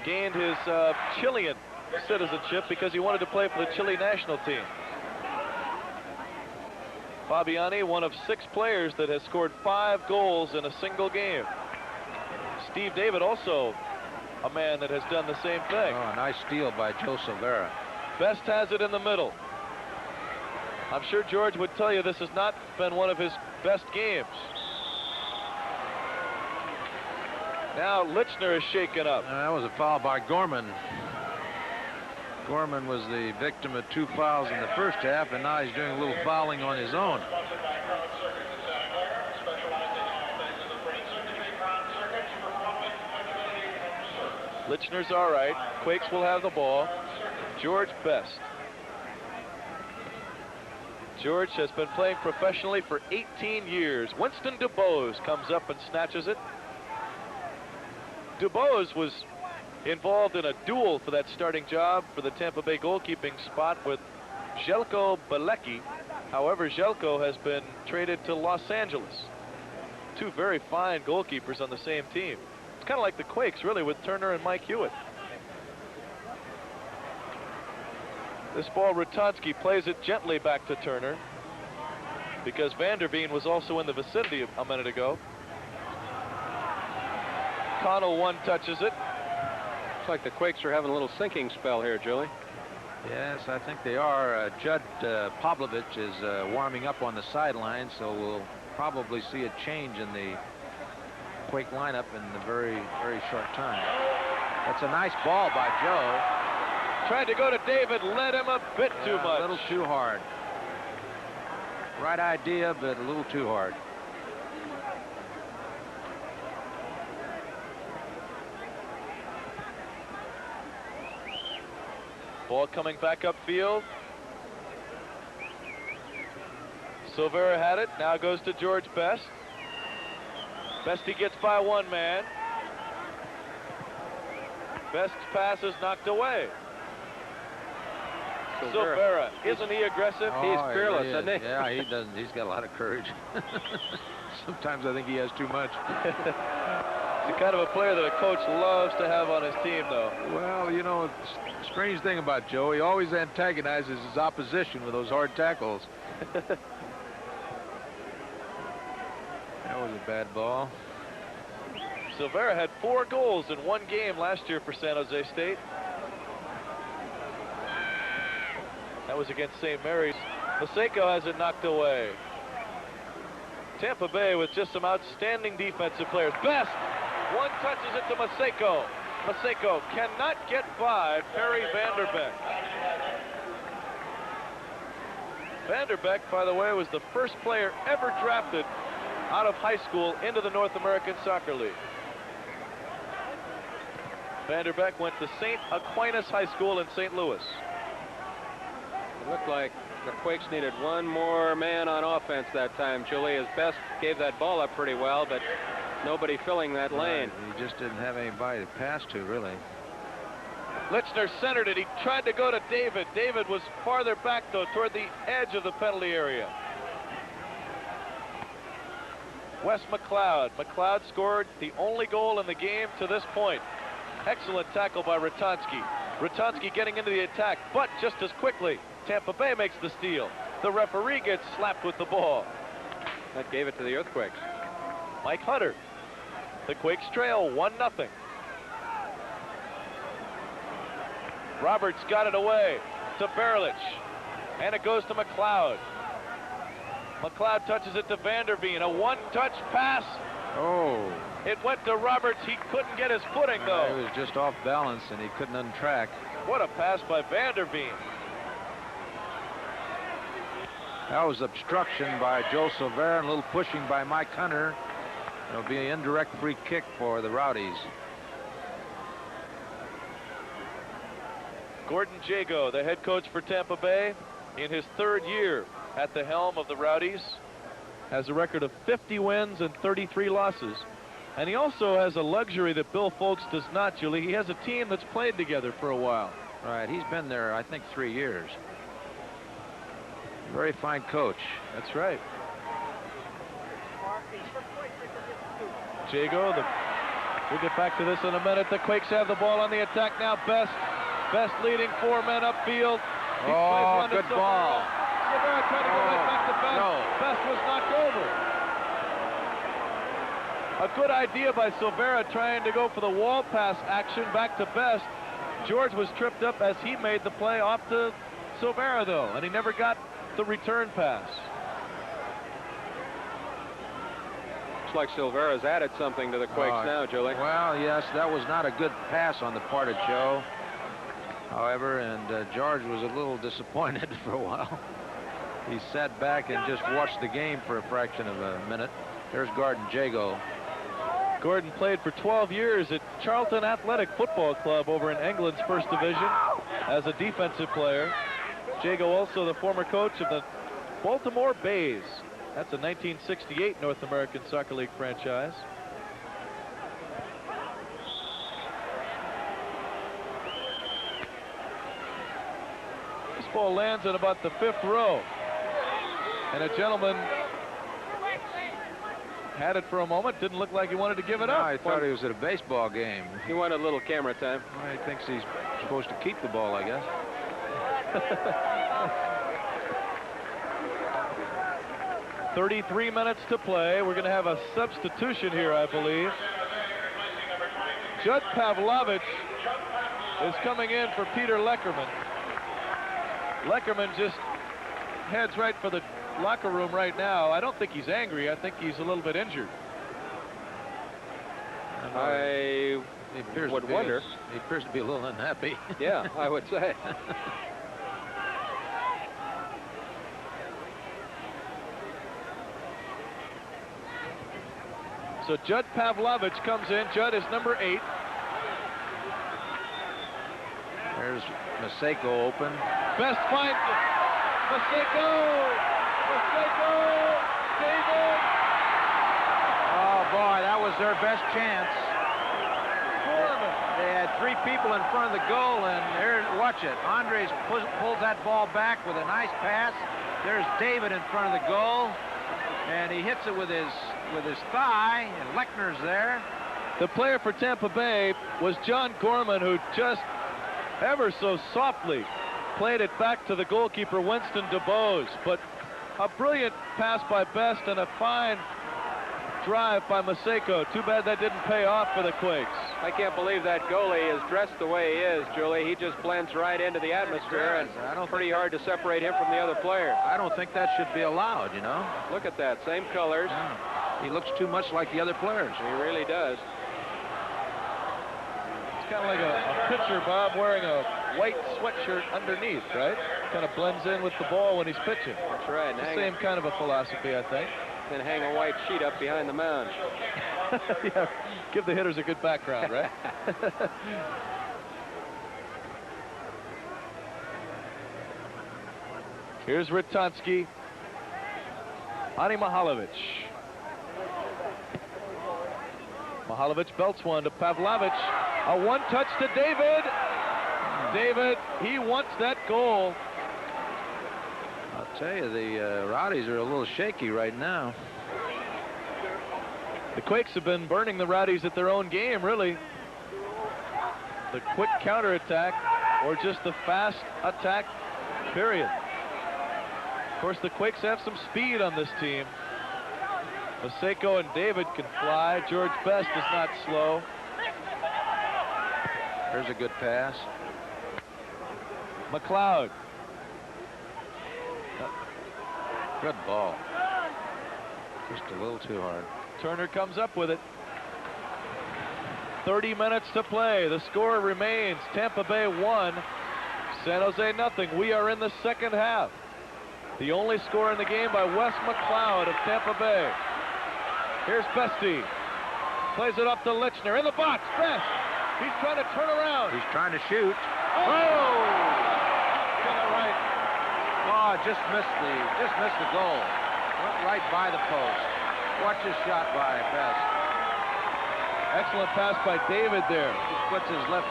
gained his Chilean citizenship because he wanted to play for the Chile national team. Fabiani, one of 6 players that has scored 5 goals in a single game. Steve David, also a man that has done the same thing. Oh, a nice steal by Joe Silvera. Best has it in the middle. I'm sure George would tell you this has not been one of his best games. Now Lichner is shaken up. That was a foul by Gorman. Gorman was the victim of 2 fouls in the first half, and now he's doing a little fouling on his own. Lichner's all right. Quakes will have the ball. George Best. George has been playing professionally for 18 years. Winston DuBose comes up and snatches it. DuBose was involved in a duel for that starting job for the Tampa Bay goalkeeping spot with Željko Bilecki. However, Željko has been traded to Los Angeles. 2 very fine goalkeepers on the same team. It's kind of like the Quakes, really, with Turner and Mike Hewitt. This ball, Rutanski plays it gently back to Turner because Vanderveen was also in the vicinity a minute ago. Connell one-touches it. Looks like the Quakes are having a little sinking spell here, Julie. Yes, I think they are. Judd Pavlovich is warming up on the sideline, so we'll probably see a change in the Quake lineup in a very, very short time. That's a nice ball by Joe. Tried to go to David, led him a bit too much. A little too hard. Right idea, but a little too hard. Ball coming back upfield. Silvera had it, now goes to George Best. Best he gets by 1 man. Best's pass is knocked away. Silvera, isn't he aggressive? Oh, he's fearless, isn't he? Yeah, he doesn't. He's got a lot of courage. Sometimes I think he has too much. He's the kind of a player that a coach loves to have on his team, though. Well, you know, the strange thing about Joe, he always antagonizes his opposition with those hard tackles. That was a bad ball. Silvera had 4 goals in 1 game last year for San Jose State. That was against St. Mary's. Maseko has it knocked away. Tampa Bay with just some outstanding defensive players. Best one touches it to Maseko. Maseko cannot get by Perry Vanderbeck. Vanderbeck, by the way, was the first player ever drafted out of high school into the North American Soccer League. Vanderbeck went to St. Aquinas High School in St. Louis. It looked like the Quakes needed 1 more man on offense that time. Julius Best gave that ball up pretty well, but nobody filling that lane. He just didn't have anybody to pass to, really. Lichner centered it. He tried to go to David. David was farther back, though, toward the edge of the penalty area. Wes McLeod. McLeod scored the only goal in the game to this point. Excellent tackle by Rutanski. Rutanski getting into the attack, but just as quickly, Tampa Bay makes the steal. The referee gets slapped with the ball. That gave it to the Earthquakes. Mike Hunter. The Quakes trail 1-0. Roberts got it away to Berlich, and it goes to McLeod. McLeod touches it to Vanderveen. A one-touch pass. Oh. It went to Roberts. He couldn't get his footing, though. He was just off balance, and he couldn't untrack. What a pass by Vanderveen. That was obstruction by Joe Silvera and a little pushing by Mike Hunter. It'll be an indirect free kick for the Rowdies. Gordon Jago, the head coach for Tampa Bay, in his 3rd year at the helm of the Rowdies, has a record of 50 wins and 33 losses. And he also has a luxury that Bill Folks does not, Julie. He has a team that's played together for a while. Right, he's been there, I think, 3 years. Very fine coach. That's right. Jago, we'll get back to this in a minute. The Quakes have the ball on the attack now. Best leading 4 men upfield. Oh, good ball. Silvera tried to go right back to Best. No. Best was knocked over. A good idea by Silvera trying to go for the wall pass action back to Best. George was tripped up as he made the play off to Silvera, though, and he never got the return pass. Looks like Silvera's added something to the Quakes now, Julie. Well, yes, that was not a good pass on the part of Joe. however, and George was a little disappointed for a while. He sat back and just watched the game for a fraction of a minute. There's Gordon Jago. Gordon played for 12 years at Charlton Athletic Football Club over in England's first division as a defensive player. Jago also the former coach of the Baltimore Bays. That's a 1968 North American Soccer League franchise. This ball lands in about the 5th row. And a gentleman had it for a moment. Didn't look like he wanted to give it up. I thought he was at a baseball game. He wanted a little camera time. Well, he thinks he's supposed to keep the ball, I guess. 33 minutes to play. We're going to have a substitution here, I believe. Judd Pavlovich is coming in for Peter Leckerman. Leckerman just heads right for the locker room right now. I don't think he's angry. I think he's a little bit injured. I would wonder. He appears to be a little unhappy. Yeah, I would say. So Judd Pavlovich comes in. Judd is number 8. There's Maseko open. Best find. Maseko! David! Oh, boy, that was their best chance. Gorman. They had 3 people in front of the goal, and here, watch it. Andres pulls that ball back with a nice pass. There's David in front of the goal, and he hits it with his thigh, and Lechner's there. The player for Tampa Bay was John Gorman, who just ever so softly played it back to the goalkeeper, Winston DuBose. But a brilliant pass by Best and a fine drive by Maseko. Too bad that didn't pay off for the Quakes. I can't believe that goalie is dressed the way he is, Julie. He just blends right into the atmosphere, and pretty hard to separate him from the other players. I don't think that should be allowed, you know. Look at that, same colors. Yeah. He looks too much like the other players. He really does. It's kind of like a pitcher, Bob, wearing a white sweatshirt underneath, right? Kind of blends in with the ball when he's pitching. That's right. The same kind of a philosophy, I think. Then hang a white sheet up behind the mound. Yeah, give the hitters a good background, right? Here's Ritansky. Ani Mihalovic. Mihalovic belts one to Pavlovich. A one-touch to David. David, he wants that goal. I'll tell you, the Rowdies are a little shaky right now. The Quakes have been burning the Rowdies at their own game, really. The quick counterattack or just the fast attack, period. Of course, the Quakes have some speed on this team. Maseko and David can fly. George Best is not slow. There's a good pass. McLeod. Good ball. Just a little too hard. Turner comes up with it. 30 minutes to play. The score remains Tampa Bay 1, San Jose nothing. We are in the second half. The only score in the game by Wes McLeod of Tampa Bay. Here's Bestie. Plays it up to Lichner in the box. Best. He's trying to turn around. He's trying to shoot. Oh! Got it right. Oh, just missed the goal. Went right by the post. Watch his shot by Best. Excellent pass by David there. Just puts his left.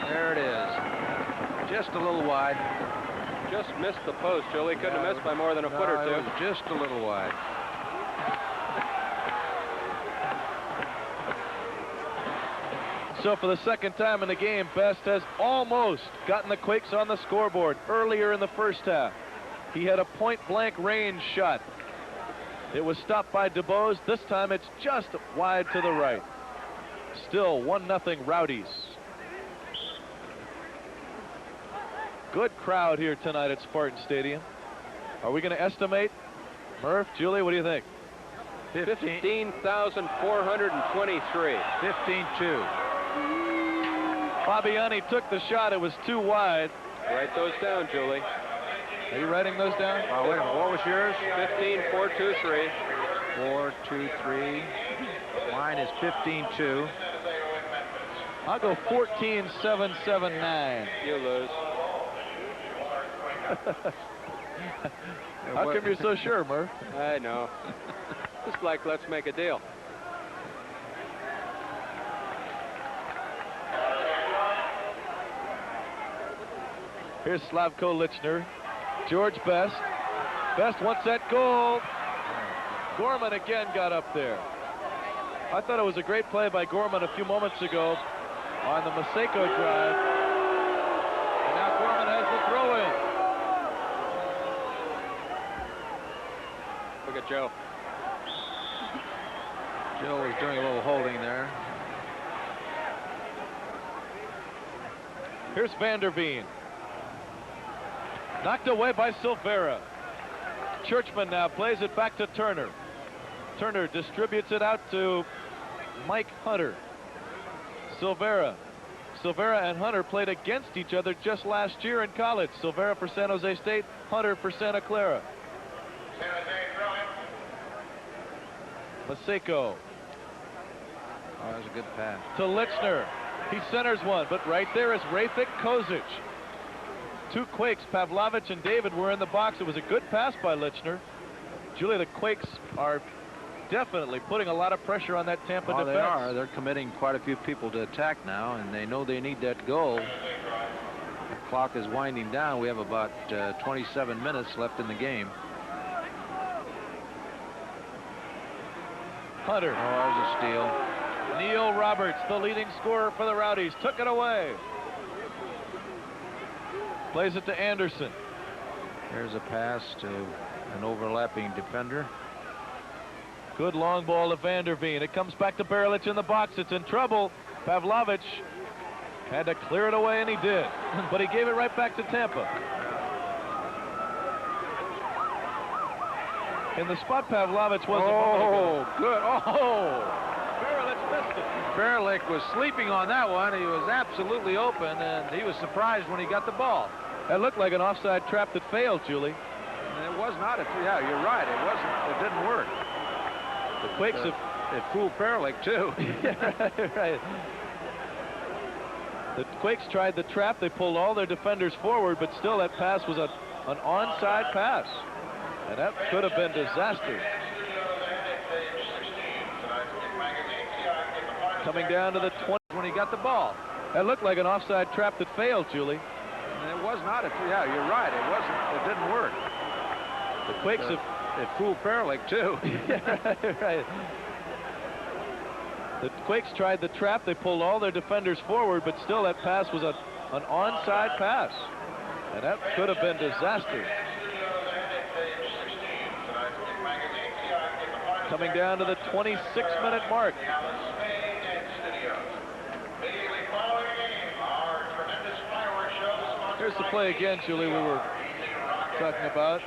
There it is. Just a little wide. Just missed the post, Julie. Couldn't have missed by more than a foot or two. It was just a little wide. So for the second time in the game, Best has almost gotten the Quakes on the scoreboard earlier in the first half. He had a point-blank range shot. It was stopped by DuBose. This time it's just wide to the right. Still 1-0 Rowdies. Good crowd here tonight at Spartan Stadium. Are we going to estimate? Murph, Julie, what do you think? 15,423. 15-2. Fabiani took the shot. It was too wide. Write those down, Julie. Are you writing those down? Oh, wait a minute. What was yours? 15-4-2-3. 4-2-3. Mine is 15-2. I'll go 14-7-7-9. You lose. How come you're so sure, Murph? I know. Just like, let's make a deal. Here's Slavko Lichner. George Best. Best wants that goal. Gorman again got up there. I thought it was a great play by Gorman a few moments ago on the Maseko drive. And now Gorman has the throw-in. Look at Joe. Joe was doing a little holding there. Here's Vanderveen. Knocked away by Silvera. Churchman now plays it back to Turner. Turner distributes it out to Mike Hunter. Silvera. Silvera and Hunter played against each other just last year in college. Silvera for San Jose State, Hunter for Santa Clara. Maseko. Oh, that was a good pass. To Lichner. He centers one, but right there is Rafik Kozic. Two Quakes, Pavlovich and David, were in the box. It was a good pass by Lichner. Julie, the Quakes are definitely putting a lot of pressure on that Tampa defense. They are. They're committing quite a few people to attack now, and they know they need that goal. The clock is winding down. We have about 27 minutes left in the game. Hunter. Oh, that was a steal. Neil Roberts, the leading scorer for the Rowdies, took it away. Plays it to Anderson. There's a pass to an overlapping defender. Good long ball to Vanderveen. It comes back to Berlich in the box. It's in trouble. Pavlovich had to clear it away, and he did. But he gave it right back to Tampa. In the spot Pavlovich was. Oh, good. Oh! Berlich missed it. Berlich was sleeping on that one. He was absolutely open, and he was surprised when he got the ball. That looked like an offside trap that failed, Julie. And it was not. Yeah, you're right. It wasn't. It didn't work. The Quakes have. It fooled Berlich, too. Right. The Quakes tried the trap. They pulled all their defenders forward, but still that pass was an onside pass. And that could have been disastrous. Coming down to the 20 when he got the ball. That looked like an offside trap that failed, Julie. And it was not. Yeah, you're right. It wasn't. It didn't work. The Quakes have. It fooled Berlich, too. Right. The Quakes tried the trap. They pulled all their defenders forward, but still that pass was an onside pass. And that could have been disastrous. Coming down to the 26-minute mark. Here's the play again, Julie, we were talking about.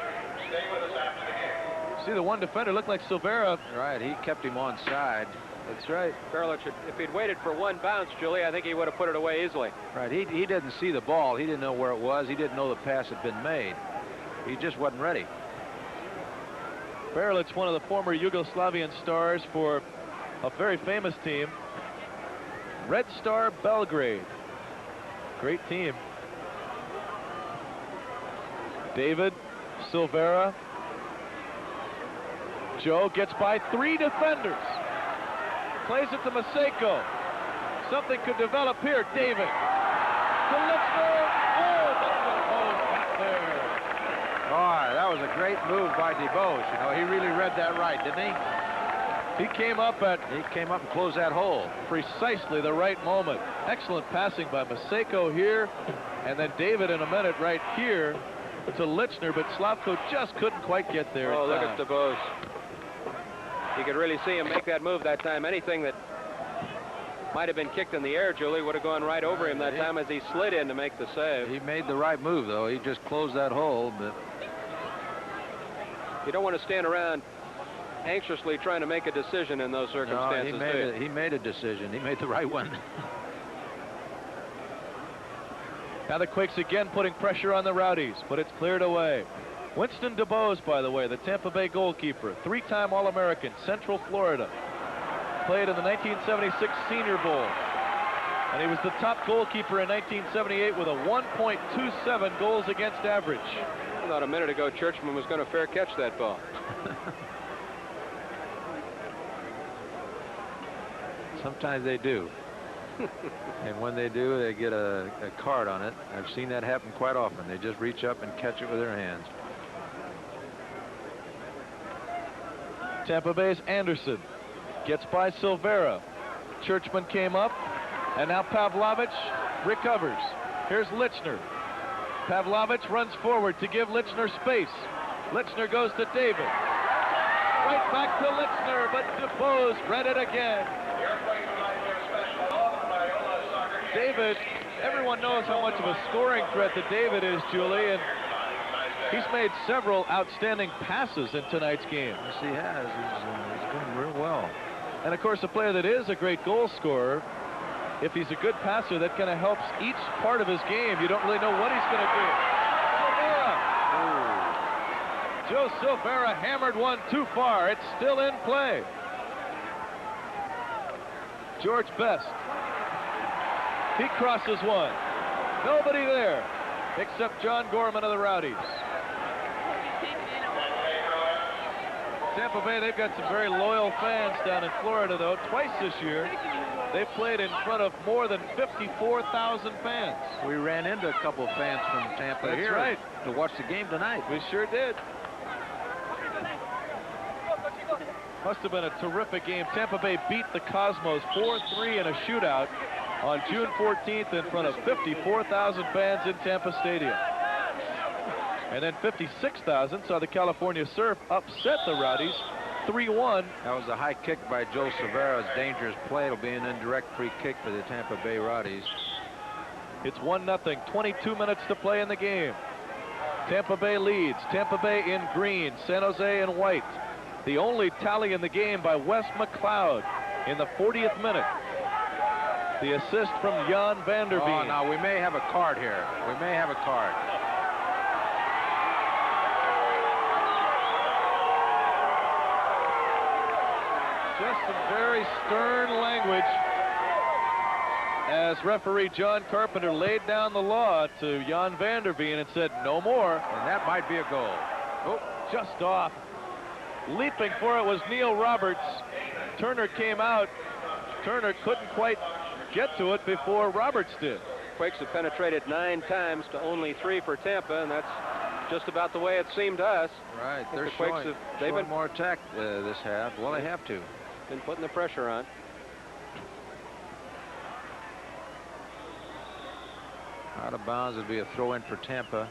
See, the one defender looked like Silvera. Right, he kept him onside. That's right. Berlich, if he'd waited for one bounce, Julie, I think he would have put it away easily. Right, he didn't see the ball. He didn't know where it was. He didn't know the pass had been made. He just wasn't ready. Berlich, one of the former Yugoslavian stars for a very famous team, Red Star Belgrade. Great team. David, Silvera. Joe gets by three defenders. Plays it to Maseko. Something could develop here. David. To Lichner. Oh, that's what goes back there. Oh, that was a great move by DeBose. You know, he really read that right, didn't he? He came up and closed that hole. Precisely the right moment. Excellent passing by Maseko here. And then David in a minute right here to Lichner, but Slavko just couldn't quite get there. Oh, look at DeBose. You could really see him make that move that time. Anything that might have been kicked in the air, Julie, would have gone right over him that time as he slid in to make the save. He made the right move, though. He just closed that hole. But you don't want to stand around anxiously trying to make a decision in those circumstances. No, he made a decision. He made the right one. Now the Quakes again putting pressure on the Rowdies, but it's cleared away. Winston DuBose, by the way, the Tampa Bay goalkeeper, 3-time All-American, Central Florida. Played in the 1976 Senior Bowl. And he was the top goalkeeper in 1978 with a 1.27 goals against average. I thought a minute ago Churchman was going to fair catch that ball. Sometimes they do. And when they do, they get a card on it. I've seen that happen quite often. They just reach up and catch it with their hands. Tampa Bay's Anderson gets by Silvera. Churchman came up, and now Pavlovich recovers. Here's Lichner. Pavlovich runs forward to give Lichner space. Lichner goes to David. Right back to Lichner, but DuBose read it again. David, everyone knows how much of a scoring threat that David is, Julie, and he's made several outstanding passes in tonight's game. Yes, he has. He's doing real well. And of course, a player that is a great goal scorer, if he's a good passer, that kind of helps each part of his game. You don't really know what he's going to do. Silvera. Joe Silvera hammered one too far. It's still in play. George Best. He crosses one. Nobody there except John Gorman of the Rowdies. Tampa Bay, they've got some very loyal fans down in Florida, though. Twice this year, they've played in front of more than 54,000 fans. We ran into a couple of fans from Tampa here right. to watch the game tonight. We sure did. Must have been a terrific game. Tampa Bay beat the Cosmos 4-3 in a shootout on June 14th in front of 54,000 fans in Tampa Stadium. And then 56,000 saw the California Surf upset the Rowdies 3-1. That was a high kick by Joe Silvera. Dangerous play. It'll be an indirect free kick for the Tampa Bay Rowdies. It's 1-0, 22 minutes to play in the game. Tampa Bay leads. Tampa Bay in green, San Jose in white. The only tally in the game by Wes McLeod in the 40th minute. The assist from Jan van der Veen. Oh, now we may have a card here. We may have a card. Just some very stern language as referee John Carpenter laid down the law to Jan van der Veen and said no more. And that might be a goal. Oh, just off. Leaping for it was Neil Roberts. Turner came out. Turner couldn't quite get to it before Roberts did. Quakes have penetrated 9 times to only 3 for Tampa, and that's just about the way it seemed to us. Right, they're the Quakes showing, they've been more attack this half. Well, they have to. Been putting the pressure on. Out of bounds, it'll be a throw-in for Tampa.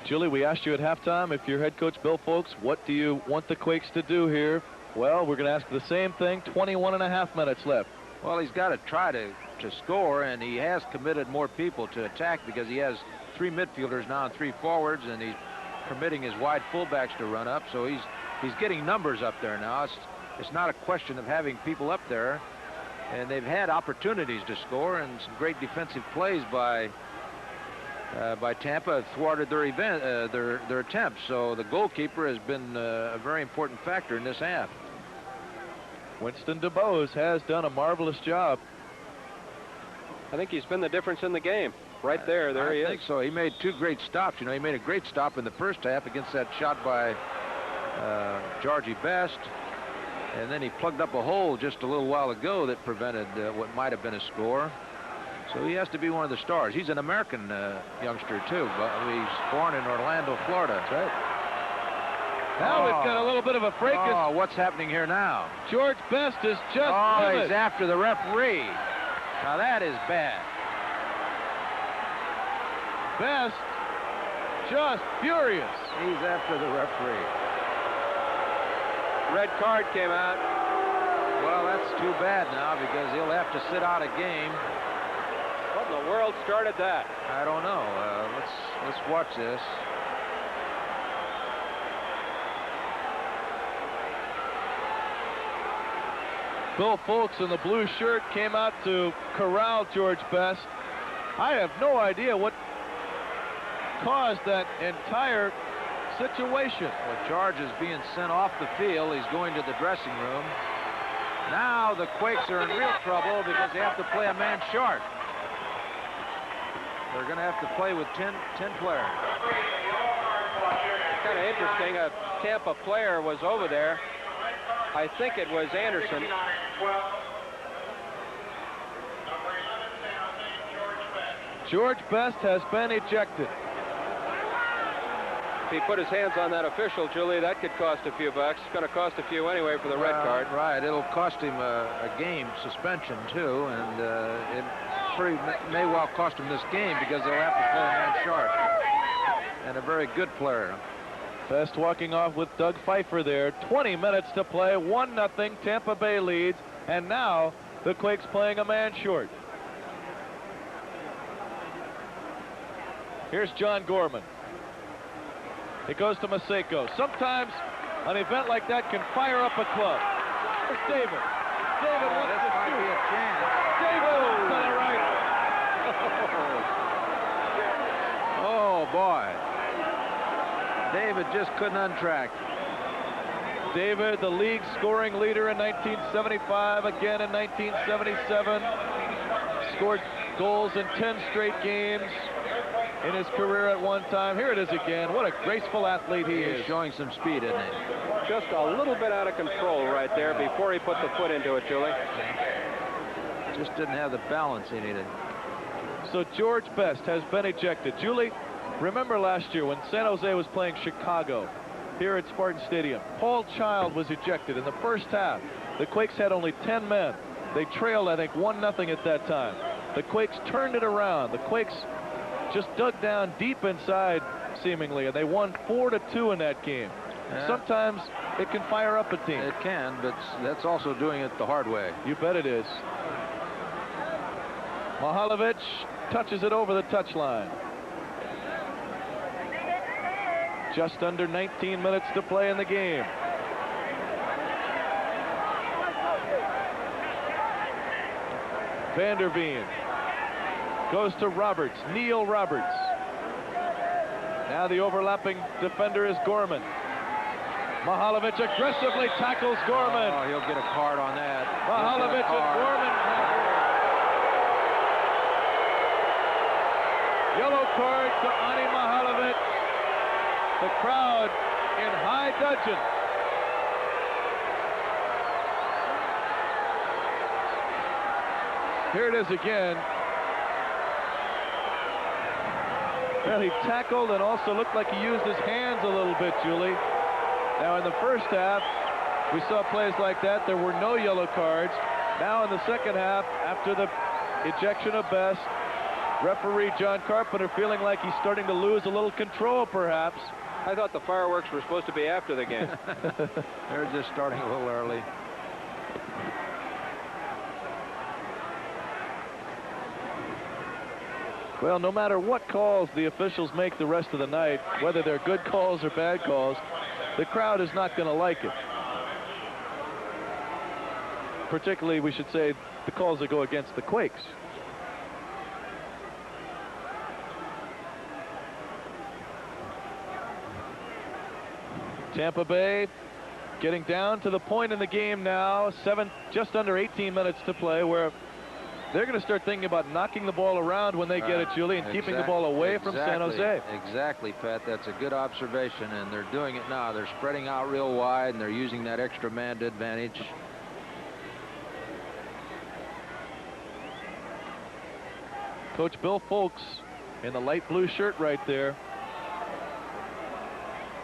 Julie, we asked you at halftime, if you're head coach Bill Folks, what do you want the Quakes to do here? Well, we're going to ask the same thing. 21.5 minutes left. Well, he's got to try to score, and he has committed more people to attack because he has 3 midfielders now and 3 forwards, and he's permitting his wide fullbacks to run up. So he's getting numbers up there now. It's not a question of having people up there, and they've had opportunities to score, and some great defensive plays by Tampa have thwarted their attempts. So the goalkeeper has been a very important factor in this half. Winston DuBose has done a marvelous job. I think he's been the difference in the game. Right there he is. I think so. He made 2 great stops. You know, he made a great stop in the first half against that shot by Georgie Best. And then he plugged up a hole just a little while ago that prevented what might have been a score. So he has to be one of the stars. He's an American youngster, too. But he's born in Orlando, Florida. That's right. Now we've got a little bit of a fracas. Oh, what's happening here now? George Best is just he's after the referee. Now that is bad. Best just furious. He's after the referee. Red card came out. Well, that's too bad now because he'll have to sit out a game. What in the world started that? I don't know. Let's watch this. Bill Folks in the blue shirt came out to corral George Best. I have no idea what caused that entire situation. Well, George is being sent off the field. He's going to the dressing room. Now the Quakes are in real trouble because they have to play a man short. They're going to have to play with 10 players. Kind of interesting. A Tampa player was over there. I think it was Anderson. George Best has been ejected. If he put his hands on that official, Julie, that could cost a few bucks. It's going to cost a few anyway for the red card. Right. It'll cost him a game suspension, too, and it may well cost him this game because they'll have to play a man short. And a very good player. Best walking off with Doug Pfeiffer there. 20 minutes to play. 1-0. Tampa Bay leads. And now the Quakes playing a man short. Here's John Gorman. It goes to Maseko. Sometimes an event like that can fire up a club. Here's David. David wants to might be a chance. David got it right. Oh, boy. David just couldn't untrack. David, the league scoring leader in 1975, again in 1977. Scored goals in 10 straight games in his career at one time. Here it is again. What a graceful athlete he is. Showing some speed, isn't he? Just a little bit out of control right there before he put the foot into it, Julie. Just didn't have the balance he needed. So George Best has been ejected. Julie, remember last year when San Jose was playing Chicago here at Spartan Stadium? Paul Child was ejected in the first half. The Quakes had only 10 men. They trailed, I think, 1-0 at that time. The Quakes turned it around. The Quakes just dug down deep inside, seemingly, and they won 4-2 in that game. Yeah. Sometimes it can fire up a team. It can, but that's also doing it the hard way. You bet it is. Mihailovic touches it over the touchline. Just under 19 minutes to play in the game. Vanderveen goes to Roberts, Neil Roberts. Now the overlapping defender is Gorman. Mihailovic aggressively tackles Gorman. Oh, he'll get a card on that. Mihailovic and Gorman. Yellow card to Ani Mihailovic. The crowd in high dudgeon. Here it is again. Well, he tackled and also looked like he used his hands a little bit, Julie. Now, in the first half, we saw plays like that. There were no yellow cards. Now, in the second half, after the ejection of Best, referee John Carpenter feeling like he's starting to lose a little control, perhaps. I thought the fireworks were supposed to be after the game. They're just starting a little early. Well, no matter what calls the officials make the rest of the night, whether they're good calls or bad calls, the crowd is not going to like it. Particularly, we should say, the calls that go against the Quakes. Tampa Bay getting down to the point in the game now, just under 18 minutes to play, where they're going to start thinking about knocking the ball around when they get it, Julie, and keeping the ball away from San Jose. Exactly, Pat. That's a good observation, and they're doing it now. They're spreading out real wide, and they're using that extra man to advantage. Coach Bill Folks in the light blue shirt right there.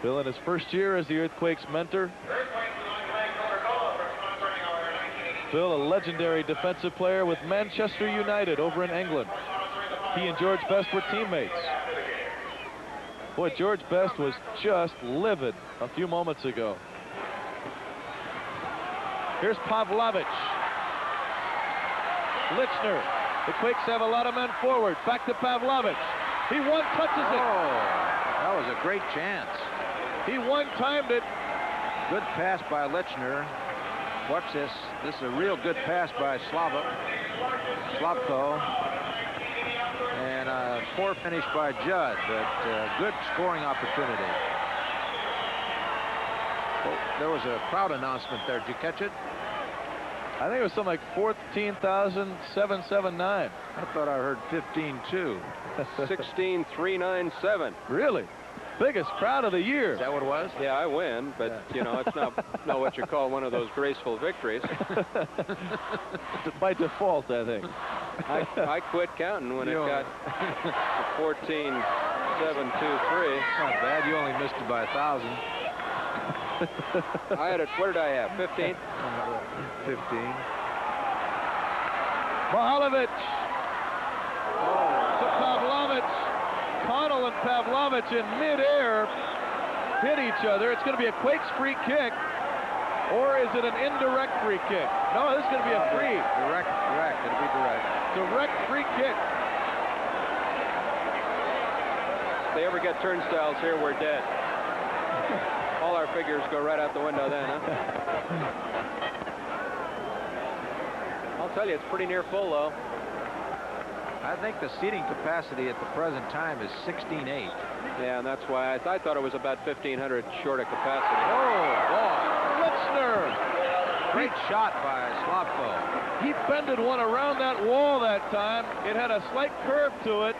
Bill in his first year as the Earthquakes mentor. Bill, a legendary defensive player with Manchester United over in England. He and George Best were teammates. Boy, George Best was just livid a few moments ago. Here's Pavlovich. Lichner. The Quakes have a lot of men forward. Back to Pavlovich. He one-touches it. Oh, that was a great chance. He one-timed it. Good pass by Lichner. Watch this. This is a real good pass by Slopko. And a poor finish by Judd, but good scoring opportunity. Oh, there was a crowd announcement there. Did you catch it? I think it was something like 14,779. I thought I heard 15-2. 16,397. Really? Biggest crowd of the year. Is that what it was? Yeah, I win, but you know, it's not what you call one of those graceful victories. By default, I think. I quit counting when it got 14,723. Not bad. You only missed it by 1,000. I had it. What did I have? 15. 15. Mahalovic to Pavlovich. Connell and Pavlovich in midair hit each other. It's going to be a Quakes free kick, or is it an indirect free kick? No, this is going to be a free. Direct. It'll be direct. Direct free kick. If they ever get turnstiles here, we're dead. All our figures go right out the window then, huh? I'll tell you, it's pretty near full, though. I think the seating capacity at the present time is 16,800. Yeah, and that's why I thought it was about 1,500 short of capacity. Oh, boy. Litzner. Great shot by Slopko. He bended one around that wall that time. It had a slight curve to it,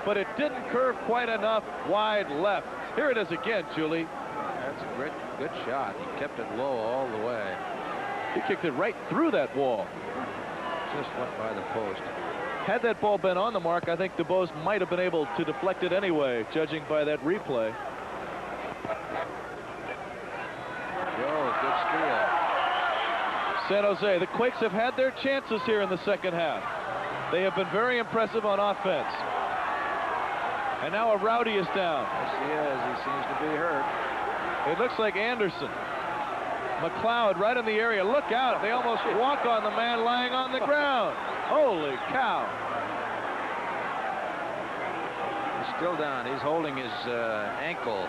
but it didn't curve quite enough wide left. Here it is again, Julie. That's a good shot. He kept it low all the way. He kicked it right through that wall. Just went by the post. Had that ball been on the mark, I think DuBose might have been able to deflect it anyway, judging by that replay. Oh, good steal. San Jose, the Quakes have had their chances here in the second half. They have been very impressive on offense. And now a Rowdy is down. Yes, he is. He seems to be hurt. It looks like Anderson. McLeod right in the area. Look out. They almost walk on the man lying on the ground. Holy cow. He's still down. He's holding his ankle.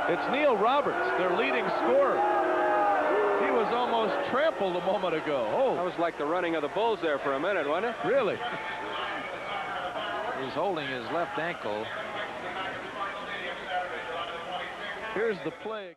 It's Neil Roberts, their leading scorer. He was almost trampled a moment ago. Oh, that was like the running of the Bulls there for a minute, wasn't it? Really? He's holding his left ankle. Here's the play.